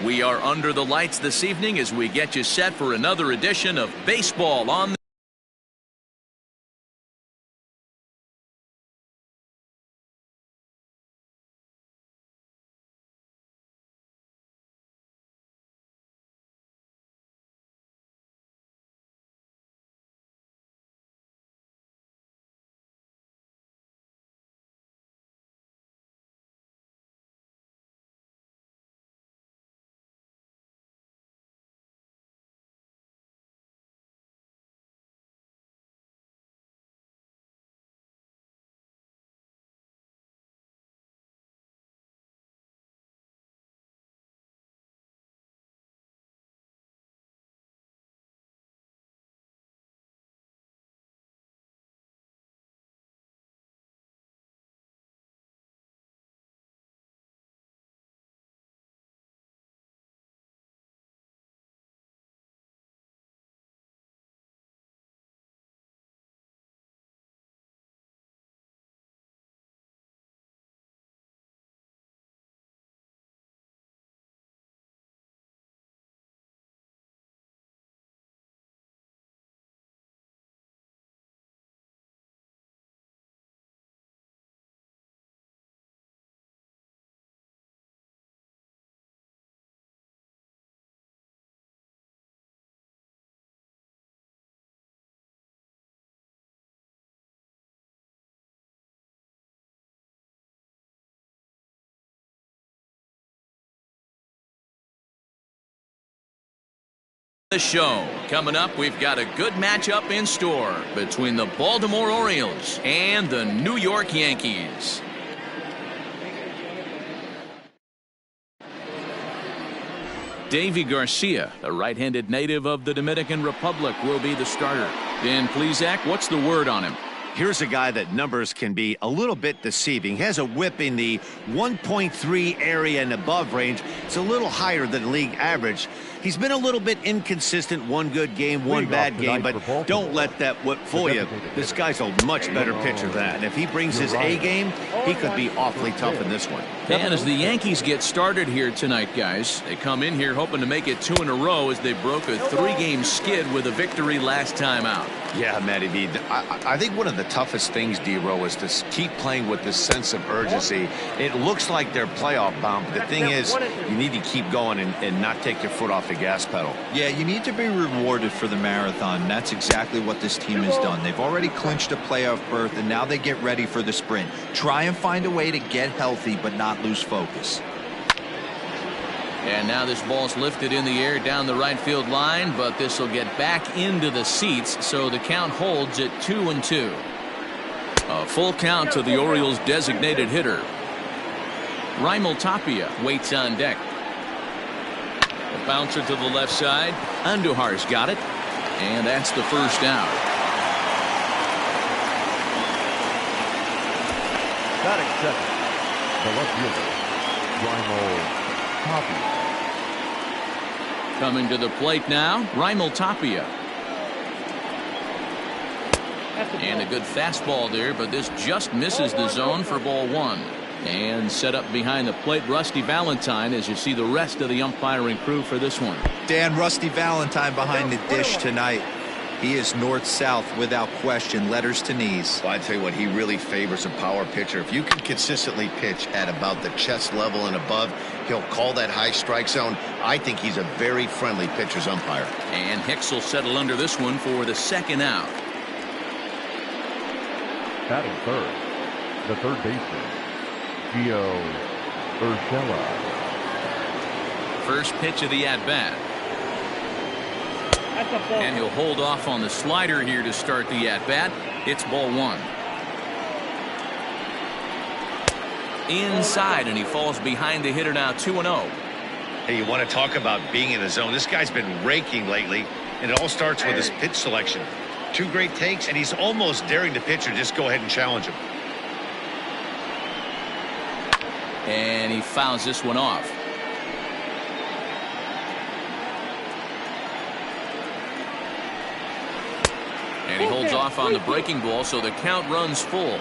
We are under the lights this evening as we get you set for another edition of Baseball on the show. Coming up, we've got a good matchup in store between the Baltimore Orioles and the New York Yankees. Davy Garcia, the right-handed native of the Dominican Republic, will be the starter. Dan Plesac, what's the word on him? Here's a guy that numbers can be a little bit deceiving. He has a whip in the 1.3 area and above range. It's a little higher than league average. He's been a little bit inconsistent. One good game, one bad game, but don't let that whip fool you. This guy's a much better pitcher than that. And if he brings his A game, he could be awfully tough in this one. And as the Yankees get started here tonight, guys, they come in here hoping to make it 2 in a row as they broke a 3-game skid with a victory last time out. Yeah, Matty B. I think one of the toughest things, D-Row, is to keep playing with this sense of urgency. It looks like they're playoff bound, but the thing is, you need to keep going and not take your foot off the gas pedal. Yeah, you need to be rewarded for the marathon. That's exactly what this team has done. They've already clinched a playoff berth, and now they get ready for the sprint. Try and find a way to get healthy, but not lose focus. And now this ball's lifted in the air down the right field line, but this will get back into the seats, so the count holds at 2-2. A full count to the Orioles' designated hitter. Raimel Tapia waits on deck. A bouncer to the left side. Andujar's got it, and that's the first out. Batting second, the left fielder, Raimel Tapia. Coming to the plate now, Raimel Tapia. And a good fastball there, but this just misses the zone for ball 1. And set up behind the plate, Rusty Valentine, as you see the rest of the umpiring crew for this one. Dan, Rusty Valentine behind the dish tonight. He is north-south without question, letters to knees. Well, I tell you what, he really favors a power pitcher. If you can consistently pitch at about the chest level and above, he'll call that high strike zone. I think he's a very friendly pitcher's umpire. And Hicks will settle under this one for the second out. Batting third, the third baseman, Gio Urshela. First pitch of the at-bat. And he'll hold off on the slider here to start the at-bat. It's ball 1. Inside, and he falls behind the hitter now, 2-0. Hey, you want to talk about being in the zone? This guy's been raking lately, and it all starts with his pitch selection. 2 great takes, and he's almost daring the pitcher just go ahead and challenge him. And he fouls this one off. And he holds off on the breaking ball, so the count runs full.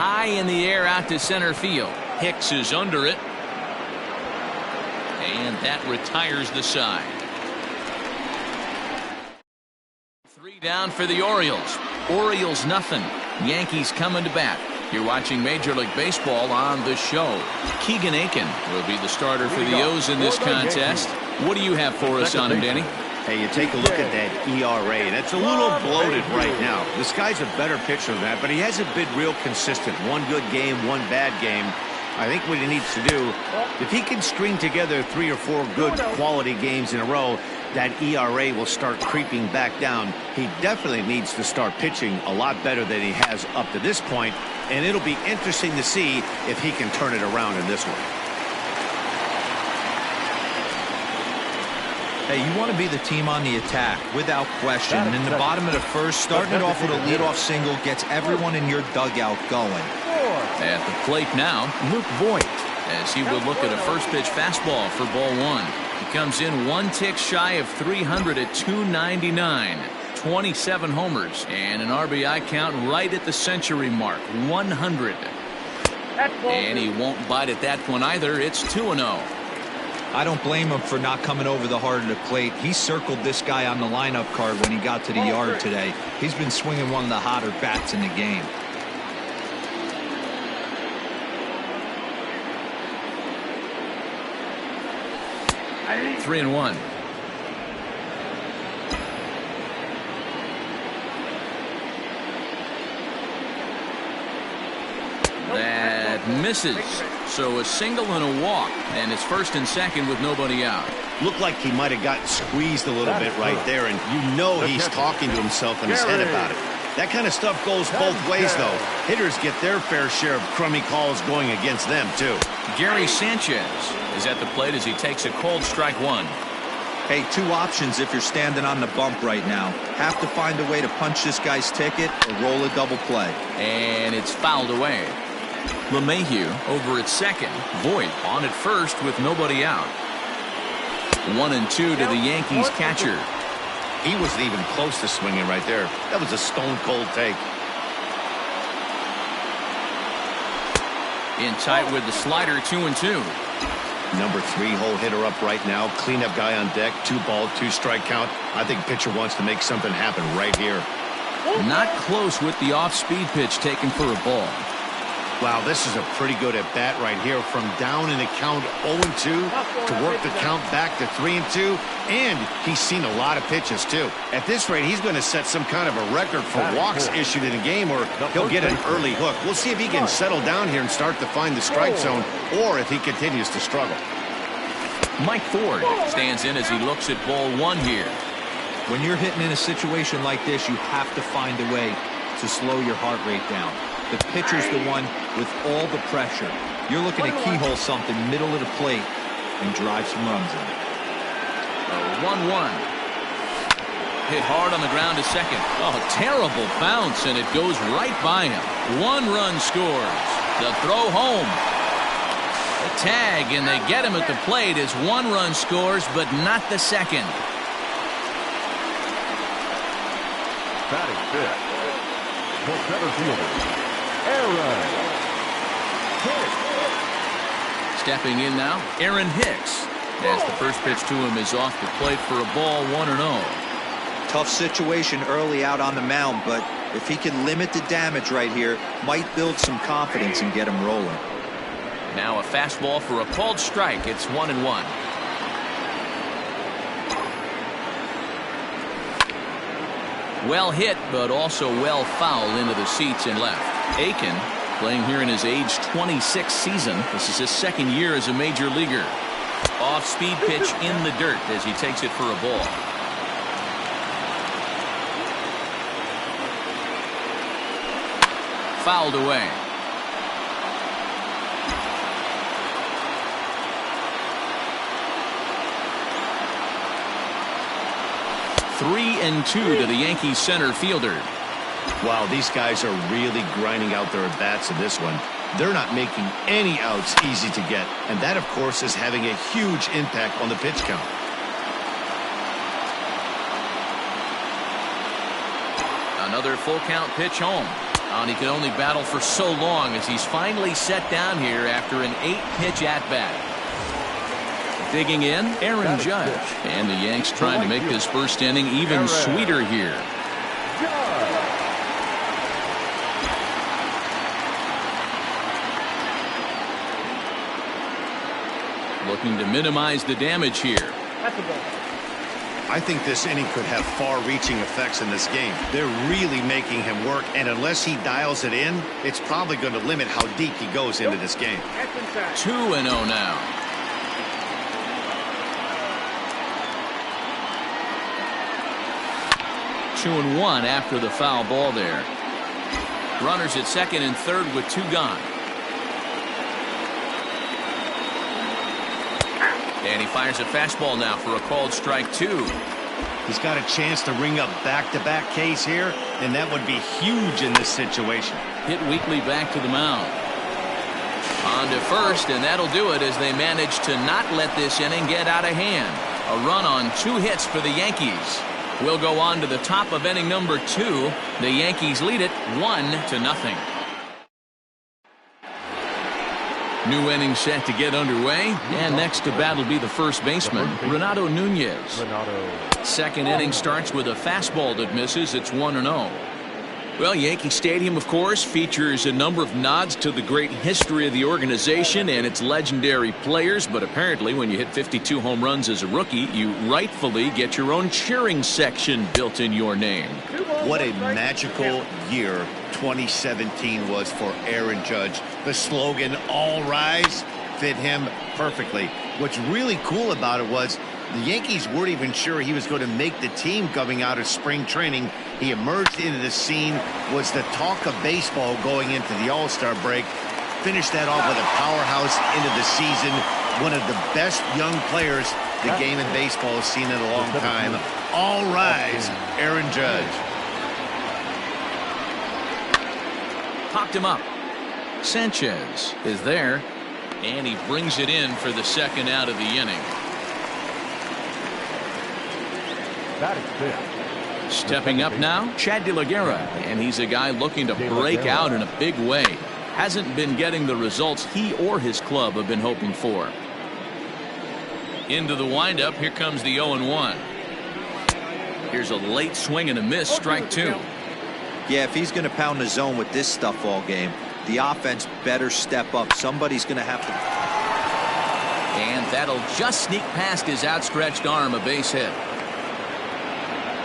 high in the air out to center field. Hicks is under it. And that retires the side. 3 down for the Orioles. Orioles nothing. Yankees coming to bat. You're watching Major League Baseball on the show. Keegan Aiken will be the starter for the O's in this contest. What do you have for us on him, Danny? Hey, you take a look at that ERA, and it's a little bloated right now. This guy's a better pitcher than that, but he hasn't been real consistent. One good game, one bad game. I think what he needs to do, if he can string together 3 or 4 good quality games in a row, that ERA will start creeping back down. He definitely needs to start pitching a lot better than he has up to this point, and it'll be interesting to see if he can turn it around in this one. Hey, you want to be the team on the attack, without question. And in the bottom of the first, starting it off with a leadoff single gets everyone in your dugout going. At the plate now, Luke Voigt, as he would look at a first pitch fastball for ball 1. He comes in 1 tick shy of 300 at 299. 27 homers and an RBI count right at the century mark, 100. And he won't bite at that one either. It's 2-0. I don't blame him for not coming over the heart of the plate. He circled this guy on the lineup card when he got to the yard today. He's been swinging one of the hotter bats in the game. Three and one. That misses. So a single and a walk, and it's first and second with nobody out. Looked like he might have gotten squeezed a little bit right there, and you know he's talking to himself in his head about it. That kind of stuff goes both ways, though. Hitters get their fair share of crummy calls going against them, too. Gary Sanchez is at the plate as he takes a cold strike 1. Hey, 2 options if you're standing on the bump right now. Have to find a way to punch this guy's ticket or roll a double play. And it's fouled away. LeMahieu over at second. Voigt on at first with nobody out. 1-2 to the Yankees catcher. He wasn't even close to swinging right there. That was a stone-cold take. In tight with the slider, 2-2. Number 3 hole hitter up right now. Cleanup guy on deck. 2-ball, 2-strike count. I think pitcher wants to make something happen right here. Not close with the off-speed pitch taken for a ball. Wow, this is a pretty good at bat right here. From down in the count 0-2 to work the count back to 3-2. And he's seen a lot of pitches, too. At this rate, he's going to set some kind of a record for walks issued in a game, or he'll get an early hook. We'll see if he can settle down here and start to find the strike zone, or if he continues to struggle. Mike Ford stands in as he looks at ball 1 here. When you're hitting in a situation like this, you have to find a way to slow your heart rate down. The pitcher's the one with all the pressure. You're looking to keyhole something middle of the plate and drive some runs in. 1-1. Hit hard on the ground to second. Oh, terrible bounce, and it goes right by him. 1 run scores. The throw home. The tag, and they get him at the plate as 1 run scores, but not the second. Batting fifth, the center fielder, Aaron Hicks. Stepping in now, Aaron Hicks, as the first pitch to him is off the plate for a ball, 1-0. Tough situation early out on the mound, but if he can limit the damage right here, might build some confidence and get him rolling. Now a fastball for a called strike. It's 1-1. Well hit, but also well fouled into the seats and left. Aiken playing here in his age 26 season. This is his second year as a major leaguer. Off-speed pitch in the dirt as he takes it for a ball. Fouled away. Three and 2 to the Yankees center fielder. Wow, these guys are really grinding out their at-bats in this one. They're not making any outs easy to get, and that, of course, is having a huge impact on the pitch count. Another full count pitch home. And he could only battle for so long as he's finally set down here after an 8-pitch at-bat. Digging in, Aaron Judge. And the Yanks trying to make this first inning even sweeter here. Looking to minimize the damage here. I think this inning could have far-reaching effects in this game. They're really making him work, and unless he dials it in, it's probably going to limit how deep he goes into this game. 2-0 now. Two and one after the foul ball there. Runners at second and third with 2 gone. And he fires a fastball now for a called strike 2. He's got a chance to ring up back-to-back Ks here, and that would be huge in this situation. Hit weakly back to the mound. On to first, and that'll do it as they manage to not let this inning get out of hand. A run on 2 hits for the Yankees. We'll go on to the top of inning number 2. The Yankees lead it 1-0. New inning set to get underway, and next to bat will be the first baseman, Renato Nunez. Second inning starts with a fastball that misses. It's 1-0. Well, Yankee Stadium, of course, features a number of nods to the great history of the organization and its legendary players, but apparently when you hit 52 home runs as a rookie, you rightfully get your own cheering section built in your name. What a magical year 2017 was for Aaron Judge. The slogan, "All Rise," fit him perfectly. What's really cool about it was the Yankees weren't even sure he was going to make the team coming out of spring training. He emerged into the scene, was the talk of baseball going into the All-Star break, finished that off with a powerhouse into the season. One of the best young players the game in baseball has seen in a long time. All rise, Aaron Judge. Popped him up. Sanchez is there, and he brings it in for the second out of the inning. Stepping up now, Chad De La Guerra, and he's a guy looking to break out in a big way. Hasn't been getting the results he or his club have been hoping for. Into the windup, here comes the 0-1. Here's a late swing and a miss, strike 2. Yeah, if he's going to pound the zone with this stuff all game, the offense better step up. Somebody's going to have to. And that'll just sneak past his outstretched arm, a base hit.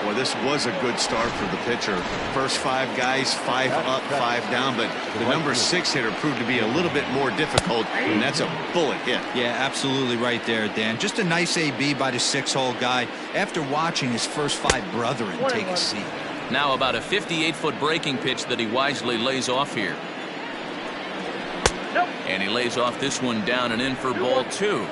Well, this was a good start for the pitcher. First 5 guys, 5 up, 5 down, but the number 6 hitter proved to be a little bit more difficult, and that's a bullet hit. Yeah, absolutely right there, Dan. Just a nice AB by the 6-hole guy after watching his first 5 brethren take a seat. Now about a 58-foot breaking pitch that he wisely lays off here. And he lays off this one down and in for ball 2.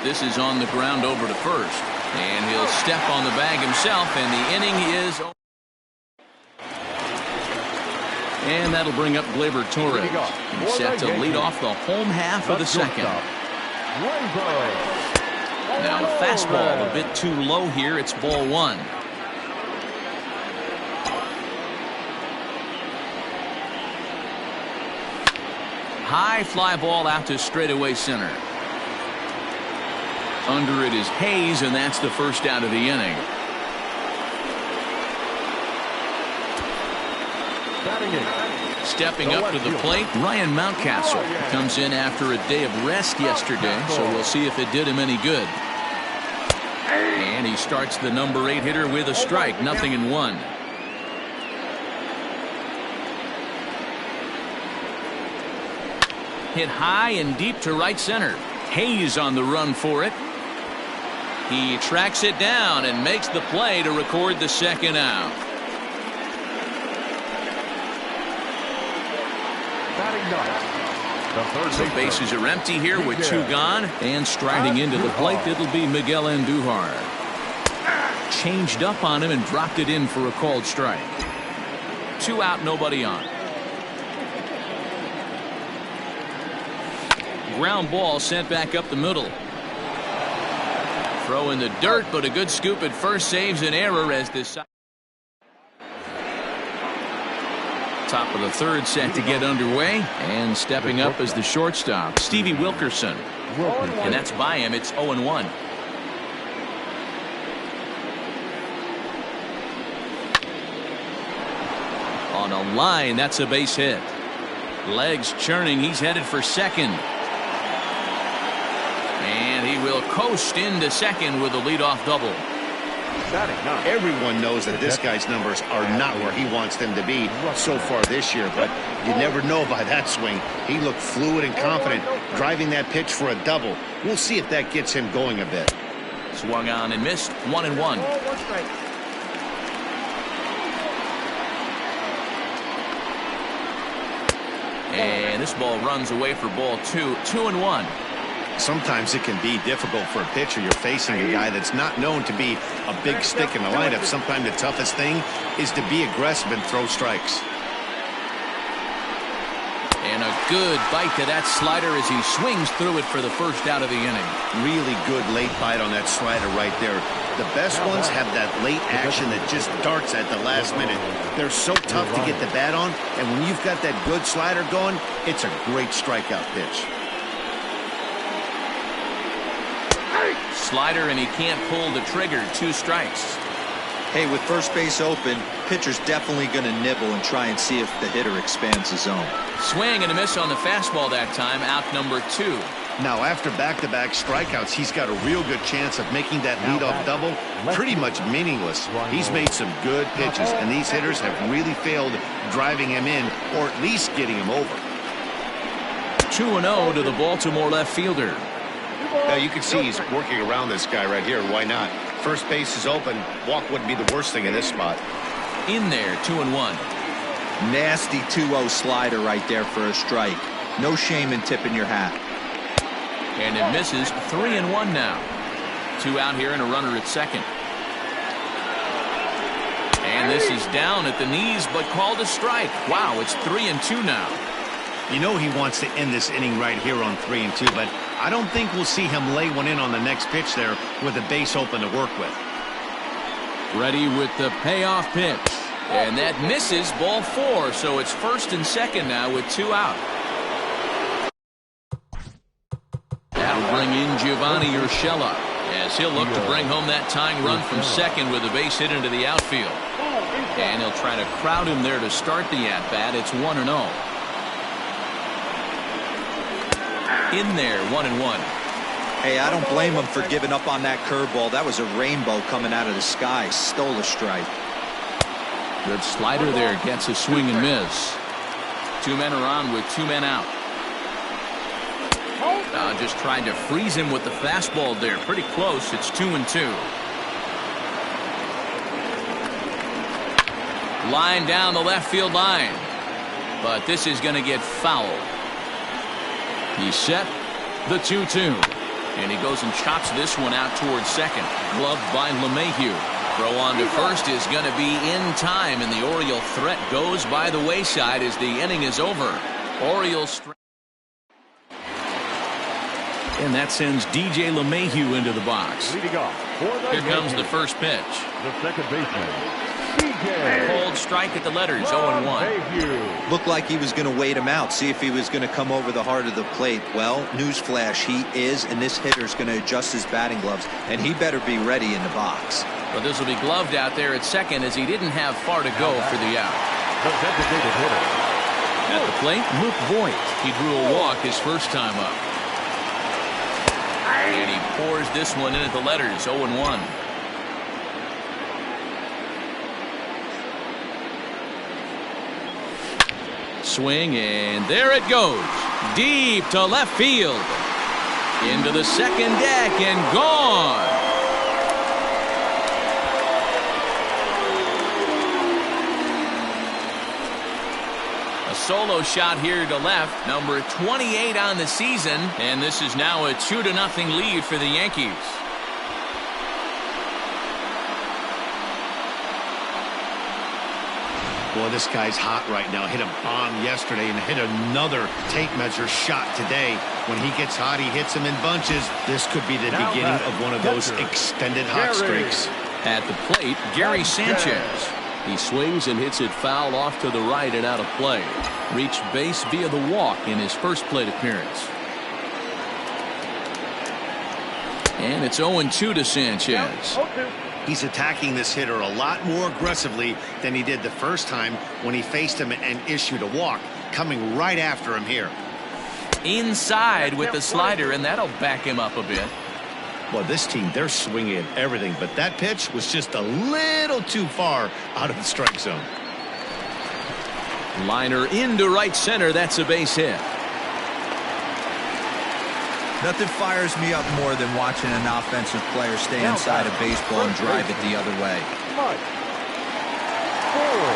This is on the ground over to first. And he'll step on the bag himself, and the inning is over. And that'll bring up Gleyber Torres. He's set to lead off the home half of the second. Now a fastball a bit too low here. It's ball 1. High fly ball out to straightaway center. Under it is Hayes, and that's the first out of the inning. Stepping up to the plate, Ryan Mountcastle comes in after a day of rest yesterday, so we'll see if it did him any good. And he starts the number 8 hitter with a strike, 0-1. Hit high and deep to right center. Hayes on the run for it. He tracks it down and makes the play to record the second out. The bases are empty here with 2 gone, and striding into the plate, it'll be Miguel Andujar. Changed up on him and dropped it in for a called strike. 2 out, nobody on. Ground ball sent back up the middle. Throw in the dirt, but a good scoop at first saves an error as this top of the third set to get underway, and stepping up as the shortstop, Stevie Wilkerson. And that's by him. It's 0-1. On a line, that's a base hit. Legs churning, he's headed for second. And he will coast into second with a leadoff double. Everyone knows that this guy's numbers are not where he wants them to be so far this year, but you never know by that swing. He looked fluid and confident, driving that pitch for a double. We'll see if that gets him going a bit. Swung on and missed. 1-1. And this ball runs away for ball 2. 2-1. Sometimes it can be difficult for a pitcher. You're facing a guy that's not known to be a big stick in the lineup. Sometimes the toughest thing is to be aggressive and throw strikes. And a good bite to that slider as he swings through it for the first out of the inning. Really good late bite on that slider right there. The best ones have that late action that just darts at the last minute. They're so tough to get the bat on, and when you've got that good slider going, it's a great strikeout pitch. Slider, and he can't pull the trigger. 2 strikes. Hey, with first base open, pitcher's definitely going to nibble and try and see if the hitter expands his zone. Swing and a miss on the fastball that time. Out number 2. Now, after back-to-back strikeouts, he's got a real good chance of making that leadoff double pretty much meaningless. He's made some good pitches, and these hitters have really failed driving him in or at least getting him over. 2-0 to the Baltimore left fielder. Now, you can see he's working around this guy right here. Why not? First base is open. Walk wouldn't be the worst thing in this spot. In there, 2-1. Nasty 2-0 slider right there for a strike. No shame in tipping your hat. And it misses. 3-1 now. 2 out here and a runner at second. And this is down at the knees, but called a strike. Wow, it's 3-2 now. You know he wants to end this inning right here on 3-2, but I don't think we'll see him lay one in on the next pitch there with a base open to work with. Ready with the payoff pitch. And that misses. Ball 4, so it's first and second now with 2 out. That'll bring in Giovanni Urshela as he'll look to bring home that tying run from second with a base hit into the outfield. And he'll try to crowd him there to start the at-bat. It's 1-0. In there, 1-1. Hey, I don't blame him for giving up on that curveball. That was a rainbow coming out of the sky. Stole a strike. Good slider there. Gets a swing and miss. 2 men are on with 2 men out. Just trying to freeze him with the fastball there. Pretty close. It's 2-2. Line down the left field line. But this is going to get fouled. He's set. The 2-2. And he goes and chops this one out towards second. Gloved by LeMahieu. Throw on to first is going to be in time, and the Oriole threat goes by the wayside as the inning is over. Orioles. And that sends DJ LeMahieu into the box. Here comes the first pitch. The second baseman. Cold strike at the letters. 0-1. Looked like he was going to wait him out, see if he was going to come over the heart of the plate. Well, newsflash, he is, and this hitter's going to adjust his batting gloves, and he better be ready in the box. But this will be gloved out there at second as he didn't have far to go for the out. The designated hitter. At the plate, Luke Voigt. He drew a walk his first time up. And he pours this one in at the letters. 0-1. Swing, and there it goes. Deep to left field. Into the second deck and gone. A solo shot here to left. Number 28 on the season. And this is now a 2-0 lead for the Yankees. Boy, this guy's hot right now. Hit a bomb yesterday and hit another tape measure shot today. When he gets hot, he hits them in bunches. This could be the beginning of one of those extended hot streaks. At the plate, Gary Sanchez. He swings and hits it foul off to the right and out of play. Reached base via the walk in his first plate appearance. And it's 0-2 to Sanchez. He's attacking this hitter a lot more aggressively than he did the first time when he faced him and issued a walk. Coming right after him here. Inside with the slider, and that'll back him up a bit. Well, this team, they're swinging at everything, but that pitch was just a little too far out of the strike zone. Liner into right center. That's a base hit. Nothing fires me up more than watching an offensive player stay inside a baseball and drive it the other way.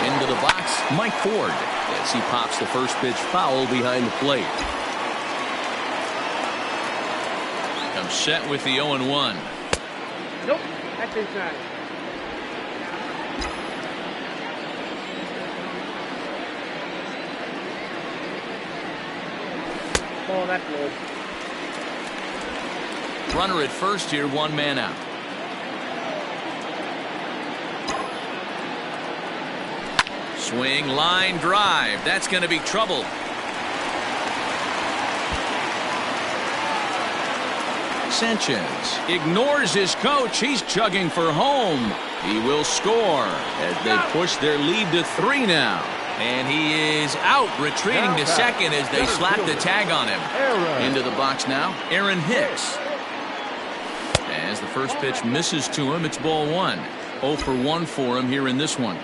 Into the box, Mike Ford, as he pops the first pitch foul behind the plate. Comes set with the 0-1. Nope, that's inside. Oh, that's low. Runner at first here, one man out. Swing, line drive. That's going to be trouble. Sanchez ignores his coach. He's chugging for home. He will score as they push their lead to 3 now. And he is out, retreating to second as they slap the tag on him. Into the box now, Aaron Hicks. As the first pitch misses to him, it's ball 1. 0 for 1 for him here in this one.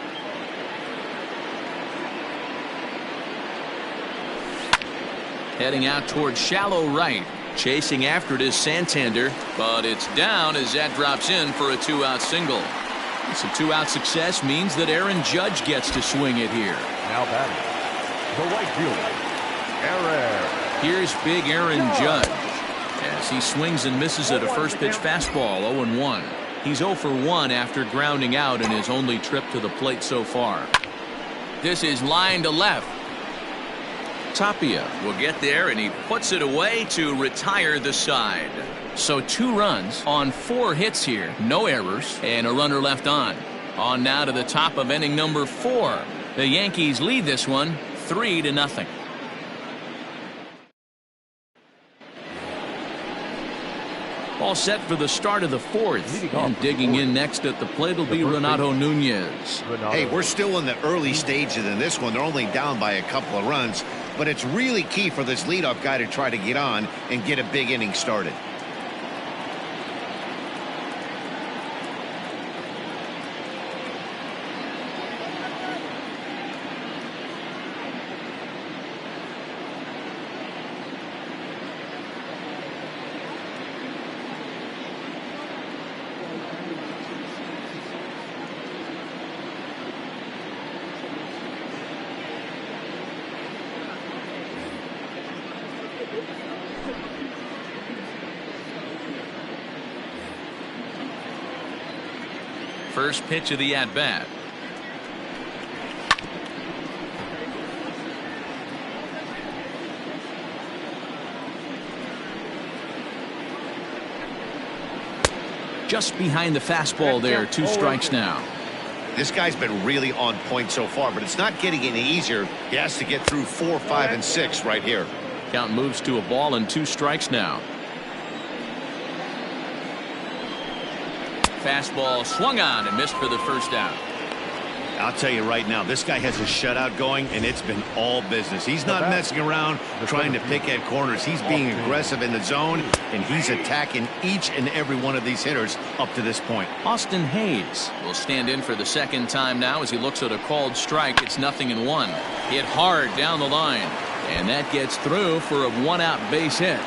Heading out towards shallow right. Chasing after it is Santander, but it's down as that drops in for a 2-out single. So 2-out success means that Aaron Judge gets to swing it here. Now batting, the right fielder, Aaron. Here's big Aaron Judge as he swings and misses at a first pitch fastball. 0-1. He's 0 for 1 after grounding out in his only trip to the plate so far. This is line to left. Tapia will get there, and he puts it away to retire the side. So 2 runs on 4 hits here, no errors, and a runner left on. On now to the top of inning number 4. The Yankees lead this one 3-0. All set for the start of the 4th. And digging in next at the plate will be Renato Nunez. Hey, we're still in the early stages in this one. They're only down by a couple of runs, but it's really key for this leadoff guy to try to get on and get a big inning started. First pitch of the at-bat. Just behind the fastball there. 2 strikes now. This guy's been really on point so far, but it's not getting any easier. He has to get through 4, 5, and 6 right here. Count moves to a ball and 2 strikes now. Fastball swung on and missed for the first out. I'll tell you right now, this guy has a shutout going, and it's been all business. He's not messing around trying to pick at corners. He's being aggressive in the zone, and he's attacking each and every one of these hitters up to this point. Austin Hayes will stand in for the second time now as he looks at a called strike. It's 0-1. Hit hard down the line, and that gets through for a 1-out base hit.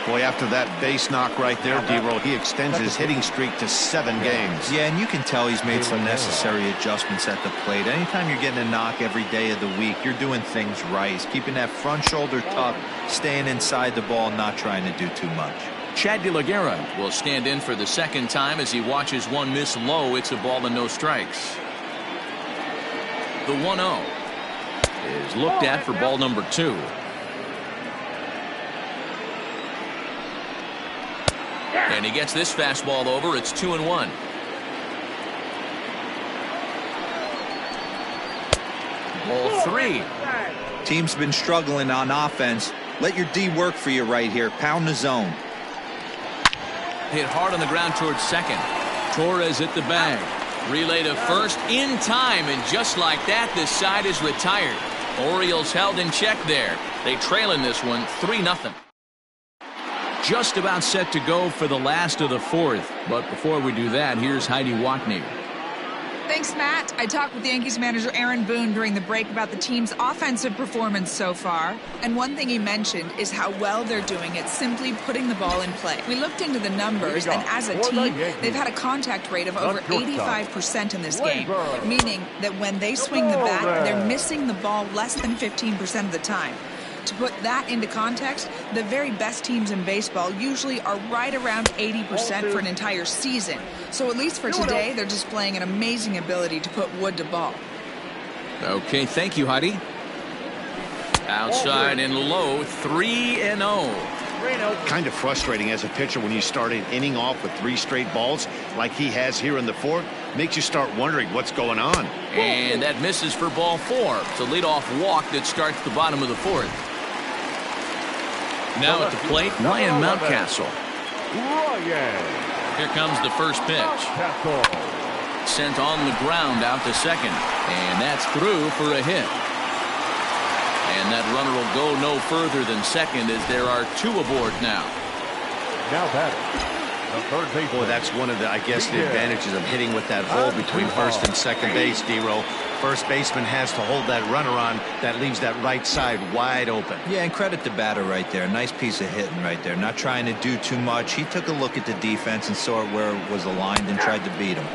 Boy, after that base knock right there, D-Roll, he extends his hitting streak to 7 games. Yeah, and you can tell he's made some necessary adjustments at the plate. Anytime you're getting a knock every day of the week, you're doing things right. He's keeping that front shoulder tucked, staying inside the ball, not trying to do too much. Chad DeLaguerra will stand in for the second time as he watches one miss low. It's a ball and no strikes. The 1-0 is looked at for ball number 2. And he gets this fastball over. It's 2-1. Ball 3. Team's been struggling on offense. Let your D work for you right here. Pound the zone. Hit hard on the ground towards second. Torres at the bag. Relay to first in time, and just like that, this side is retired. Orioles held in check there. They trail in this one 3-0. Just about set to go for the last of the 4th. But before we do that, here's Heidi Watney. Thanks, Matt. I talked with Yankees manager Aaron Boone during the break about the team's offensive performance so far. And one thing he mentioned is how well they're doing at simply putting the ball in play. We looked into the numbers, and as a team, they've had a contact rate of over 85% in this game, meaning that when they swing the bat, they're missing the ball less than 15% of the time. To put that into context, the very best teams in baseball usually are right around 80% for an entire season. So at least for today, they're displaying an amazing ability to put wood to ball. Okay, thank you, Heidi. Outside and low, 3-0. Kind of frustrating as a pitcher when you start an inning off with 3 straight balls like he has here in the 4th. Makes you start wondering what's going on. And that misses for ball 4. It's a leadoff walk that starts the bottom of the 4th. Now at the plate, Ryan Mountcastle. Here comes the first pitch. Sent on the ground out to second. And that's through for a hit. And that runner will go no further than second as there are 2 aboard now. Now batting, the third base. Boy, that's one of the, I guess, the advantages of hitting with that hole between first and second base, D-Row. First baseman has to hold that runner on. That leaves that right side wide open. Yeah, and credit the batter right there. Nice piece of hitting right there. Not trying to do too much. He took a look at the defense and saw it where it was aligned and tried to beat him.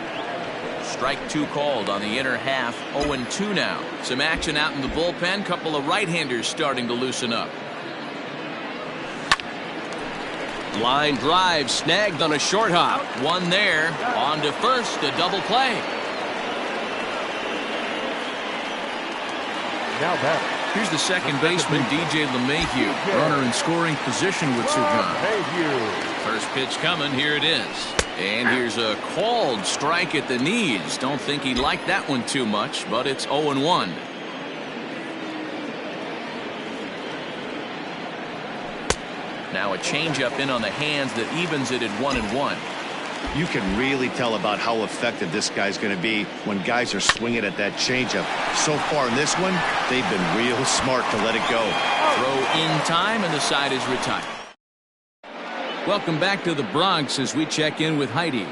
Strike 2 called on the inner half. 0-2 now. Some action out in the bullpen. Couple of right-handers starting to loosen up. Line drive snagged on a short hop. One there. On to first. A double play. Now batting. Here's the second baseman, DJ LeMahieu. Runner in scoring position with Sugan. First pitch coming. Here it is. And here's a called strike at the knees. Don't think he liked that one too much, but it's 0-1. Now a changeup in on the hands that evens it at 1-1. You can really tell about how effective this guy's going to be when guys are swinging at that changeup. So far in this one, they've been real smart to let it go. Throw in time, and the side is retired. Welcome back to the Bronx as we check in with Heidi.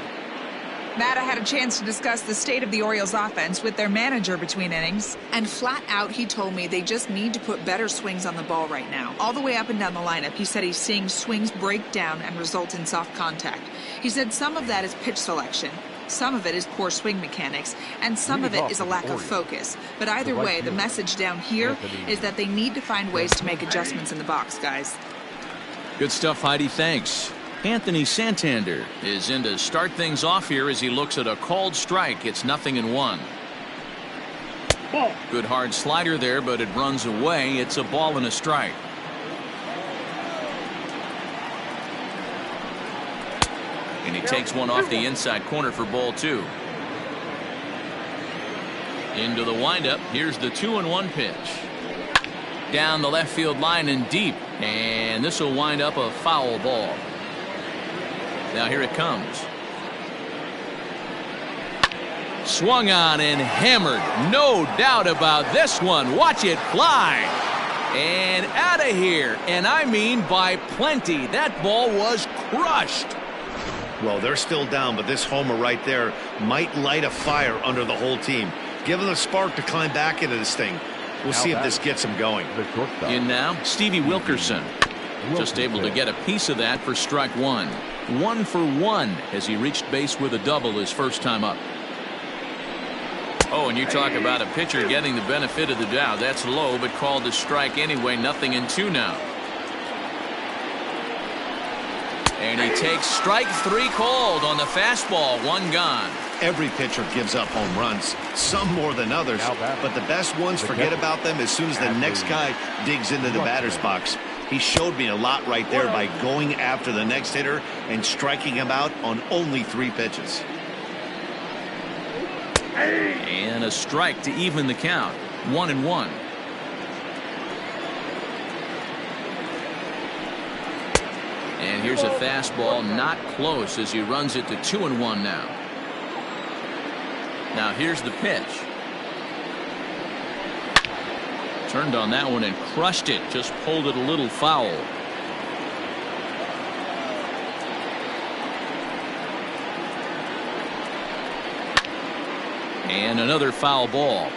Matt, I had a chance to discuss the state of the Orioles offense with their manager between innings, and flat out he told me they just need to put better swings on the ball right now. All the way up and down the lineup, he said he's seeing swings break down and result in soft contact. He said some of that is pitch selection, some of it is poor swing mechanics, and some of it is a lack of focus. But either way, the message down here is that they need to find ways to make adjustments in the box, guys. Good stuff, Heidi. Thanks. Anthony Santander is in to start things off here as he looks at a called strike. It's 0-1. Good hard slider there, but it runs away. It's a ball and a strike. And he takes one off the inside corner for ball 2. Into the windup. Here's the 2-1 pitch. Down the left field line and deep. And this will wind up a foul ball. Now here it comes. Swung on and hammered. No doubt about this one. Watch it fly. And out of here. And I mean by plenty. That ball was crushed. Well, they're still down, but this homer right there might light a fire under the whole team. Give them a spark to climb back into this thing. We'll see if this gets them going. In now, Stevie Wilkerson. Just able to get a piece of that for strike 1. 1 for 1 as he reached base with a double his first time up. Oh, and you talk about a pitcher getting the benefit of the doubt. That's low, but called a strike anyway. 0-2 now. And he takes strike 3 called on the fastball. 1 gone. Every pitcher gives up home runs, some more than others, but the best ones forget about them as soon as the next guy digs into the batter's box. He showed me a lot right there by going after the next hitter and striking him out on only 3 pitches. And a strike to even the count. 1-1. And here's a fastball not close as he runs it to 2-1 now. Now here's the pitch. Turned on that one and crushed it. Just pulled it a little foul. And another foul ball.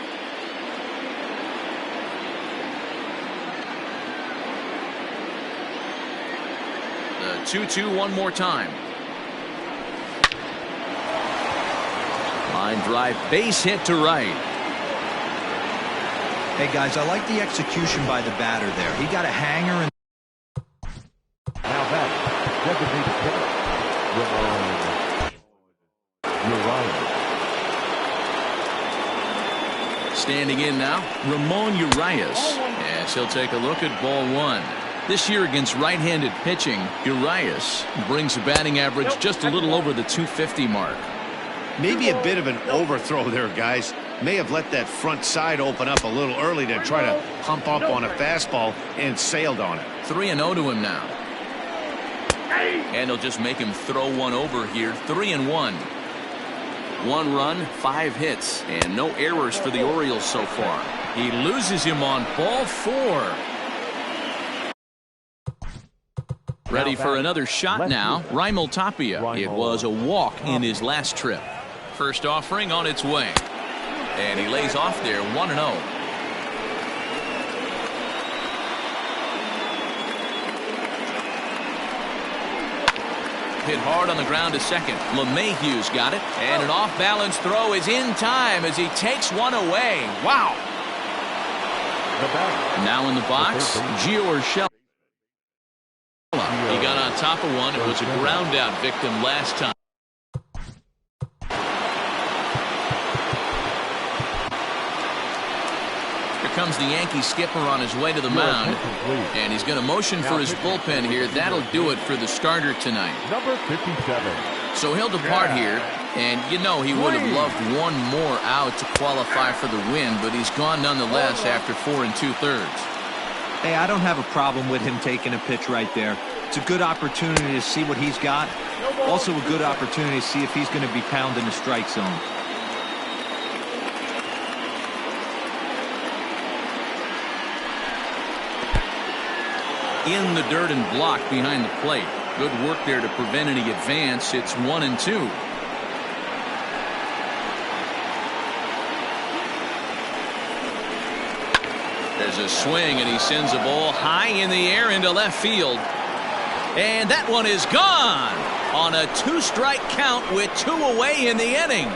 The 2-2 one more time. Line drive, base hit to right. Hey, guys, I like the execution by the batter there. He got a hanger and... Now that designated hitter, Standing in now, Ramon Urias. Yes, he'll take a look at ball 1. This year against right-handed pitching, Urias brings a batting average just a little over the 250 mark. Maybe a bit of an overthrow there, guys. May have let that front side open up a little early to try to pump up on a fastball and sailed on it. 3-0 to him now. And he'll just make him throw one over here. 3-1. 1 run, 5 hits, and no errors for the Orioles so far. He loses him on ball 4. Ready for another shot now. Raimel Tapia. It was a walk in his last trip. First offering on its way. And he lays off there. 1-0. Hit hard on the ground to second. LeMahieu's got it. And an off-balance throw is in time as he takes one away. Wow. Now in the box, Gio Urshela. He got on top of one. It was a ground out victim last time. Here comes the Yankee skipper on his way to the mound. And he's going to motion for his bullpen here. That'll do it for the starter tonight. number 57. So he'll depart here. And you know he would have loved one more out to qualify for the win, but he's gone nonetheless after 4 2/3. Hey, I don't have a problem with him taking a pitch right there. It's a good opportunity to see what he's got. Also a good opportunity to see if he's going to be pounding the strike zone. In the dirt and blocked behind the plate. Good work there to prevent any advance. It's 1-2. There's a swing, and he sends a ball high in the air into left field. And that one is gone on a 2-strike count with 2 away in the inning.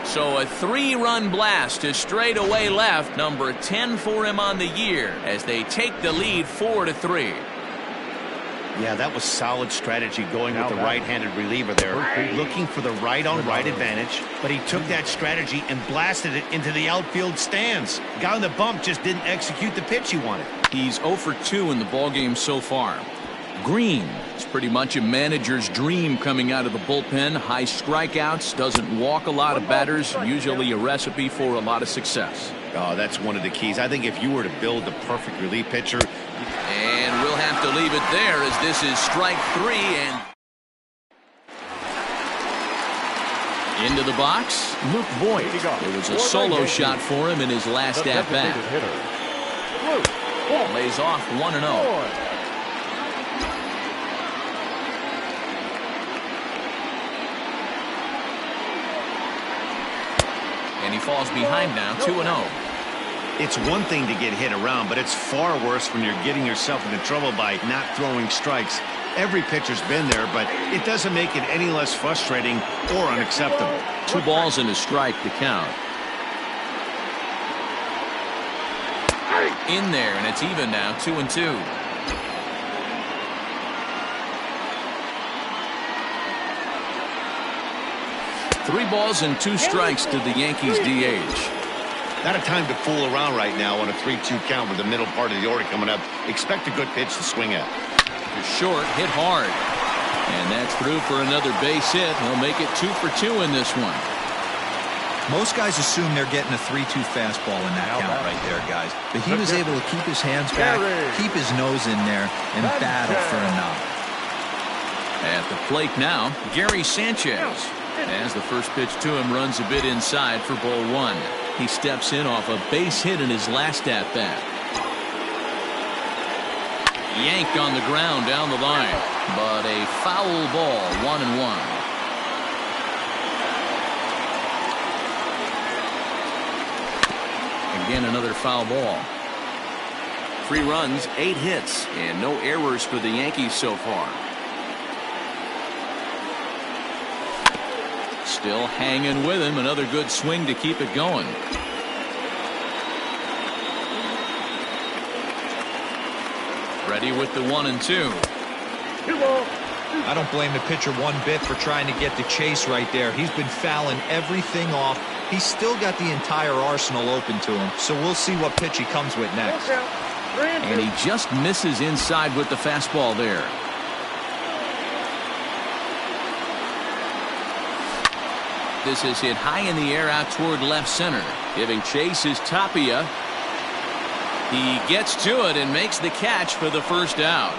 So a 3-run blast to straightaway left, number 10 for him on the year as they take the lead 4-3. Yeah, that was solid strategy going with the right-handed reliever there, looking for the right-on-right advantage, but he took that strategy and blasted it into the outfield stands. Guy on the bump just didn't execute the pitch he wanted. He's 0 for 2 in the ballgame so far. Green is pretty much a manager's dream coming out of the bullpen. High strikeouts, doesn't walk a lot of batters, usually a recipe for a lot of success. Oh, that's one of the keys. I think if you were to build the perfect relief pitcher. And we'll have to leave it there as this is strike 3 and into the box, Luke Boyd. It was a solo shot for him in his last at-bat. Lays off 1-0. And he falls behind now, 2-0. It's one thing to get hit around, but it's far worse when you're getting yourself into trouble by not throwing strikes. Every pitcher's been there, but it doesn't make it any less frustrating or unacceptable. 2 balls and a strike to count. In there, and it's even now, 2-2. Three balls and two strikes to the Yankees DH. Not a time to fool around right now on a 3-2 count with the middle part of the order coming up. Expect a good pitch to swing at. Just short, hit hard. And that's through for another base hit. He'll make it 2 for 2 in this one. Most guys assume they're getting a 3-2 fastball in that count right there, guys. But he was able to keep his hands back, keep his nose in there, and battle for a knock. At the plate now, Gary Sanchez. As the first pitch to him runs a bit inside for ball 1. He steps in off a base hit in his last at-bat. Yanked on the ground down the line, but a foul ball, 1-1. Again, another foul ball. 3 runs, 8 hits, and no errors for the Yankees so far. Still hanging with him. Another good swing to keep it going. Ready with the 1-2. I don't blame the pitcher one bit for trying to get the chase right there. He's been fouling everything off. He's still got the entire arsenal open to him. So we'll see what pitch he comes with next. And he just misses inside with the fastball there. This is hit high in the air out toward left center. Giving chase is Tapia. He gets to it and makes the catch for the first out.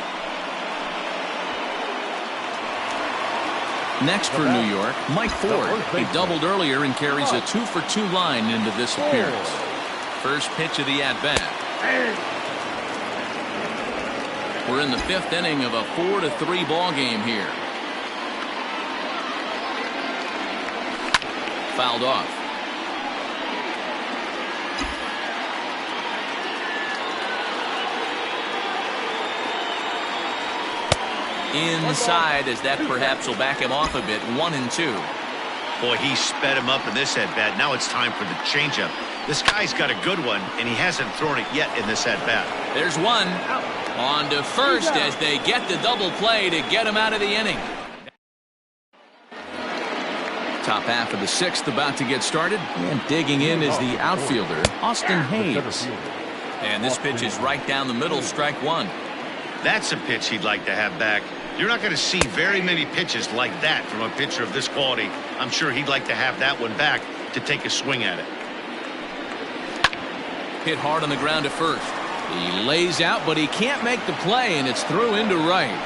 Next for New York, Mike Ford. He doubled earlier and carries a 2 for 2 line into this appearance. First pitch of the at-bat. We're in the 5th inning of a 4-3 ball game here. Fouled off. Inside, as that perhaps will back him off a bit. 1-2. Boy, he sped him up in this at-bat. Now it's time for the changeup. This guy's got a good one, and he hasn't thrown it yet in this at-bat. There's one. On to first as they get the double play to get him out of the inning. Top half of the 6th about to get started, and digging in is the outfielder, Austin Hayes. And this pitch is right down the middle, strike 1. That's a pitch he'd like to have back. You're not going to see very many pitches like that from a pitcher of this quality. I'm sure he'd like to have that one back to take a swing at it. Hit hard on the ground at first. He lays out, but he can't make the play, and it's through into right.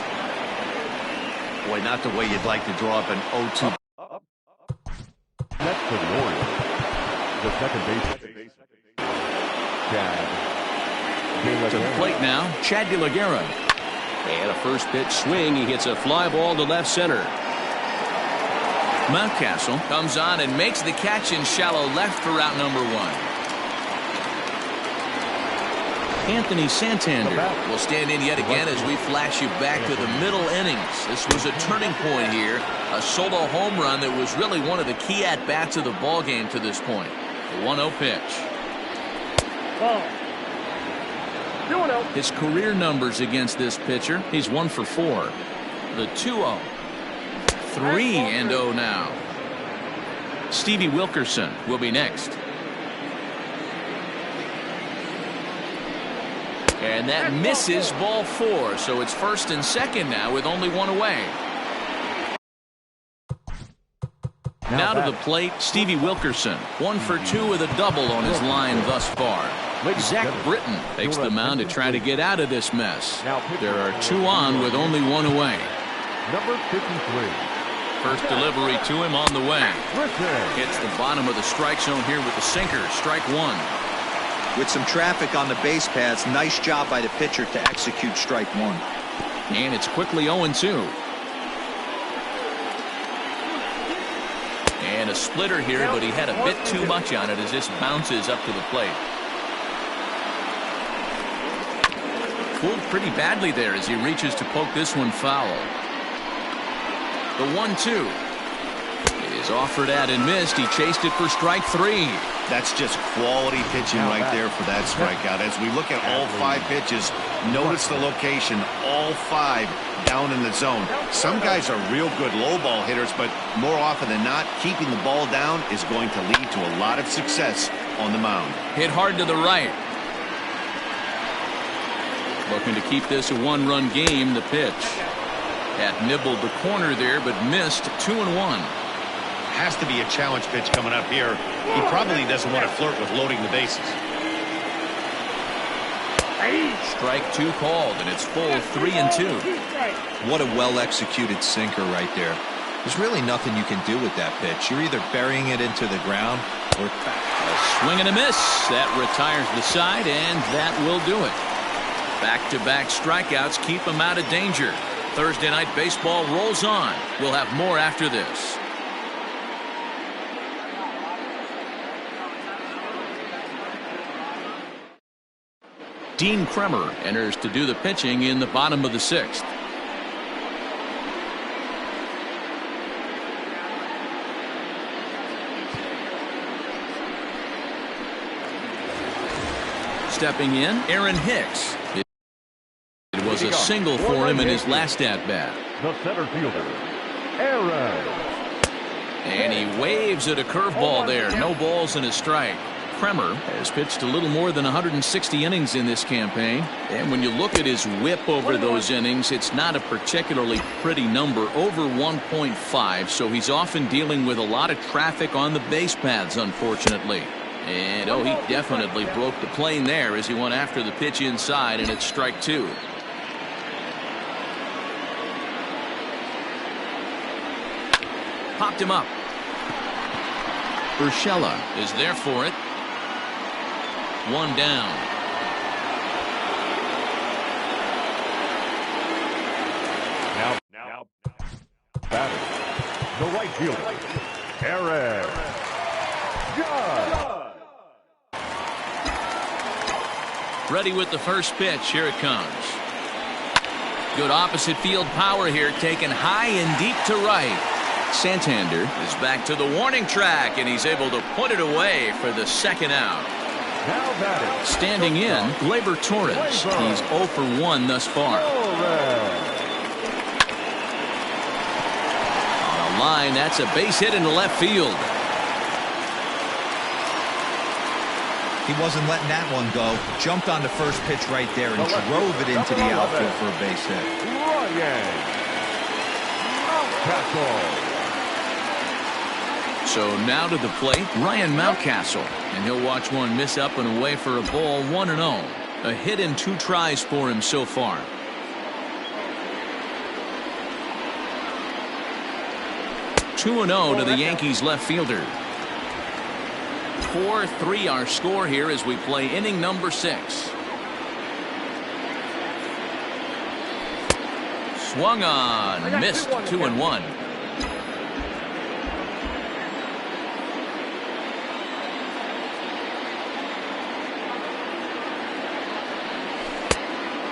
Boy, not the way you'd like to draw up an 0-2. Next for the Orioles, the second baseman, Chad. To the plate now, Chad De La Guerra. And a first pitch swing. He hits a fly ball to left center. Mountcastle comes on and makes the catch in shallow left for out number 1. Anthony Santander will stand in yet again as we flash you back to the middle innings. This was a turning point here. A solo home run that was really one of the key at-bats of the ball game to this point. The 1-0 pitch. His career numbers against this pitcher, he's 1 for 4. The 2-0. 3-0 now. Stevie Wilkerson will be next. And that misses ball 4, so it's 1st and 2nd now with only 1 away. Now to the plate, Stevie Wilkerson. 1 for 2 with a double on his line thus far. Zach Britton takes the mound to try to get out of this mess. There are 2 on with only 1 away. Number 53. First delivery to him on the way. Hits the bottom of the strike zone here with the sinker. Strike 1. With some traffic on the base paths, nice job by the pitcher to execute strike 1. And it's quickly 0-2. And a splitter here, but he had a bit too much on it as this bounces up to the plate. Fooled pretty badly there as he reaches to poke this one foul. The 1-2 is Was offered at and missed. He chased it for strike 3. That's just quality pitching right there for that strikeout. As we look at all 5 pitches, notice the location, all 5 down in the zone. Some guys are real good low ball hitters, but more often than not, keeping the ball down is going to lead to a lot of success on the mound. Hit hard to the right. Looking to keep this a 1-run game. The pitch. Had nibbled the corner there, but missed. 2-1. Has to be a challenge pitch coming up here. He probably doesn't want to flirt with loading the bases. Strike 2 called, and it's full 3-2. What a well-executed sinker right there. There's really nothing you can do with that pitch. You're either burying it into the ground or back. A swing and a miss. That retires the side, and that will do it. Back-to-back strikeouts keep him out of danger. Thursday Night Baseball rolls on. We'll have more after this. Dean Kremer enters to do the pitching in the bottom of the 6th. Stepping in, Aaron Hicks. It was a single for him in his last at-bat. The center fielder, Aaron. And he waves at a curveball there. No balls and a strike. Kremer has pitched a little more than 160 innings in this campaign, and when you look at his whip over those innings, it's not a particularly pretty number, over 1.5, so he's often dealing with a lot of traffic on the base paths, unfortunately. And oh, he definitely broke the plane there as he went after the pitch inside, and it's strike 2. Popped him up. Urshela is there for it. 1 down. Now, batting, the right fielder, Aaron Judge. Ready with the first pitch. Here it comes. Good opposite field power here, taken high and deep to right. Santander is back to the warning track, and he's able to put it away for the 2nd out. Standing in, Gleyber Torres. He's 0 for 1 thus far. On a line, that's a base hit into left field. He wasn't letting that one go. Jumped on the first pitch right there and drove it into the outfield for a base hit. So now to the plate, Ryan Mountcastle, and he'll watch one miss up and away for a ball. 1-0. A hit in 2 tries for him so far. (2-0) to the Yankees left fielder. 4-3 our score here as we play inning number 6. Swung on, missed. 2-1.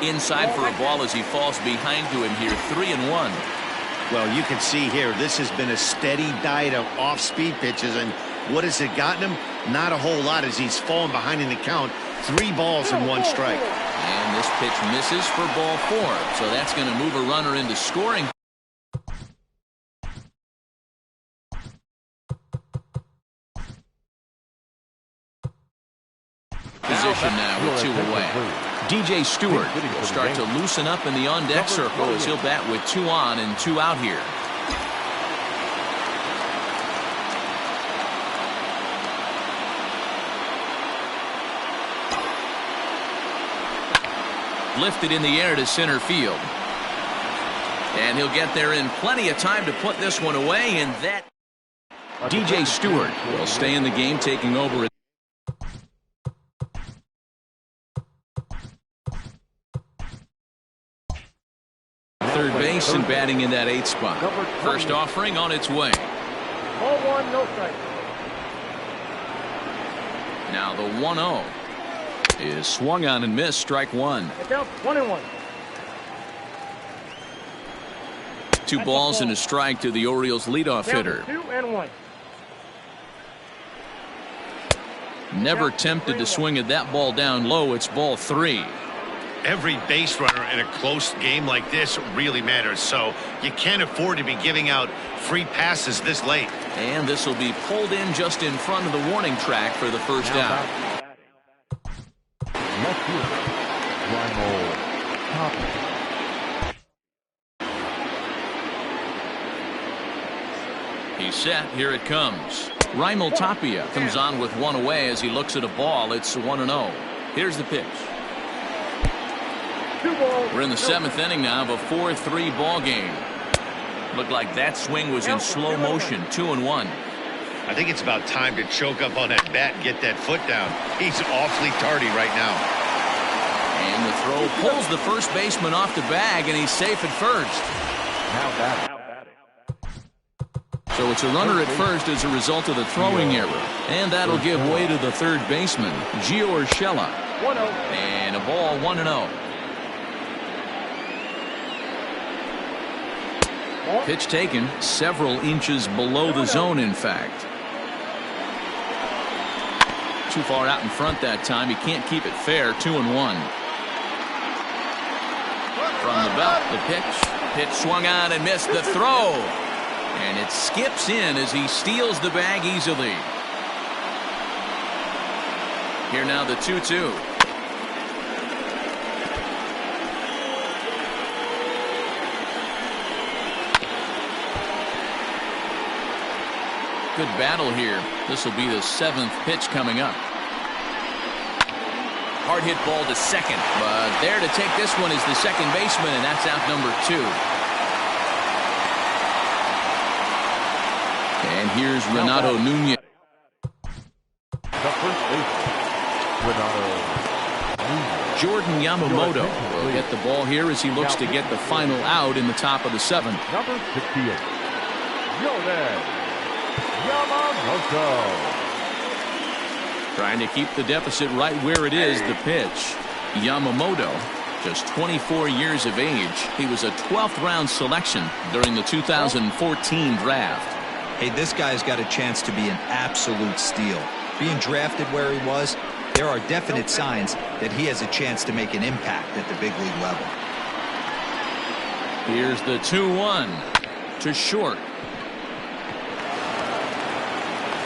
Inside for a ball as he falls behind to him here. 3-1. Well, you can see here, this has been a steady diet of off-speed pitches, and what has it gotten him? Not a whole lot as he's fallen behind in the count. 3 balls and 1 strike. And this pitch misses for ball 4, so that's going to move a runner into scoring position now with 2 away. DJ Stewart will start to loosen up in the on-deck circle as he'll bat with 2 on and 2 out here. Lifted in the air to center field. And he'll get there in plenty of time to put this one away, and that DJ Stewart will stay in the game, taking over. Third base and batting in that 8th spot. First offering on its way. Ball 1, no strike. Now the 1-0 is swung on and missed. Strike 1. It's out 1-1. 2 balls and a strike to the Orioles leadoff hitter. 2-1. Never tempted to swing at that ball down low. It's ball 3. Every base runner in a close game like this really matters, so you can't afford to be giving out free passes this late. And this will be pulled in just in front of the warning track for the first out. Left fielder, He's set. Here it comes. Raimel Tapia comes on with one away as he looks at a ball. It's 1-0. Here's the pitch. We're in the 7th inning now of a 4-3 ball game. Looked like that swing was in slow motion. 2-1. I think it's about time to choke up on that bat and get that foot down. He's awfully tardy right now. And the throw pulls the first baseman off the bag, and he's safe at first. Now batting. So it's a runner at first as a result of the throwing error. And that'll give way to the third baseman, Gio Urshela. And a ball, 1-0. Pitch taken several inches below the zone, in fact. Too far out in front that time. He can't keep it fair. 2-1. From the belt, the pitch. Pitch swung on and missed the throw. And it skips in as he steals the bag easily. Here now the 2-2. Good battle here. This will be the 7th pitch coming up. Hard hit ball to second, but there to take this one is the second baseman, and that's out number 2. And here's Renato Nunez. The first baseman, Renato Nunez. Jordan Yamamoto will get the ball here as he looks to get the final out in the top of the 7th. Number 68, Jordan Yamamoto. Trying to keep the deficit right where it is. The pitch. Yamamoto, just 24 years of age. He was a 12th round selection during the 2014 draft. Hey, this guy's got a chance to be an absolute steal. Being drafted where he was, there are definite signs that he has a chance to make an impact at the big league level. Here's the 2-1 to short.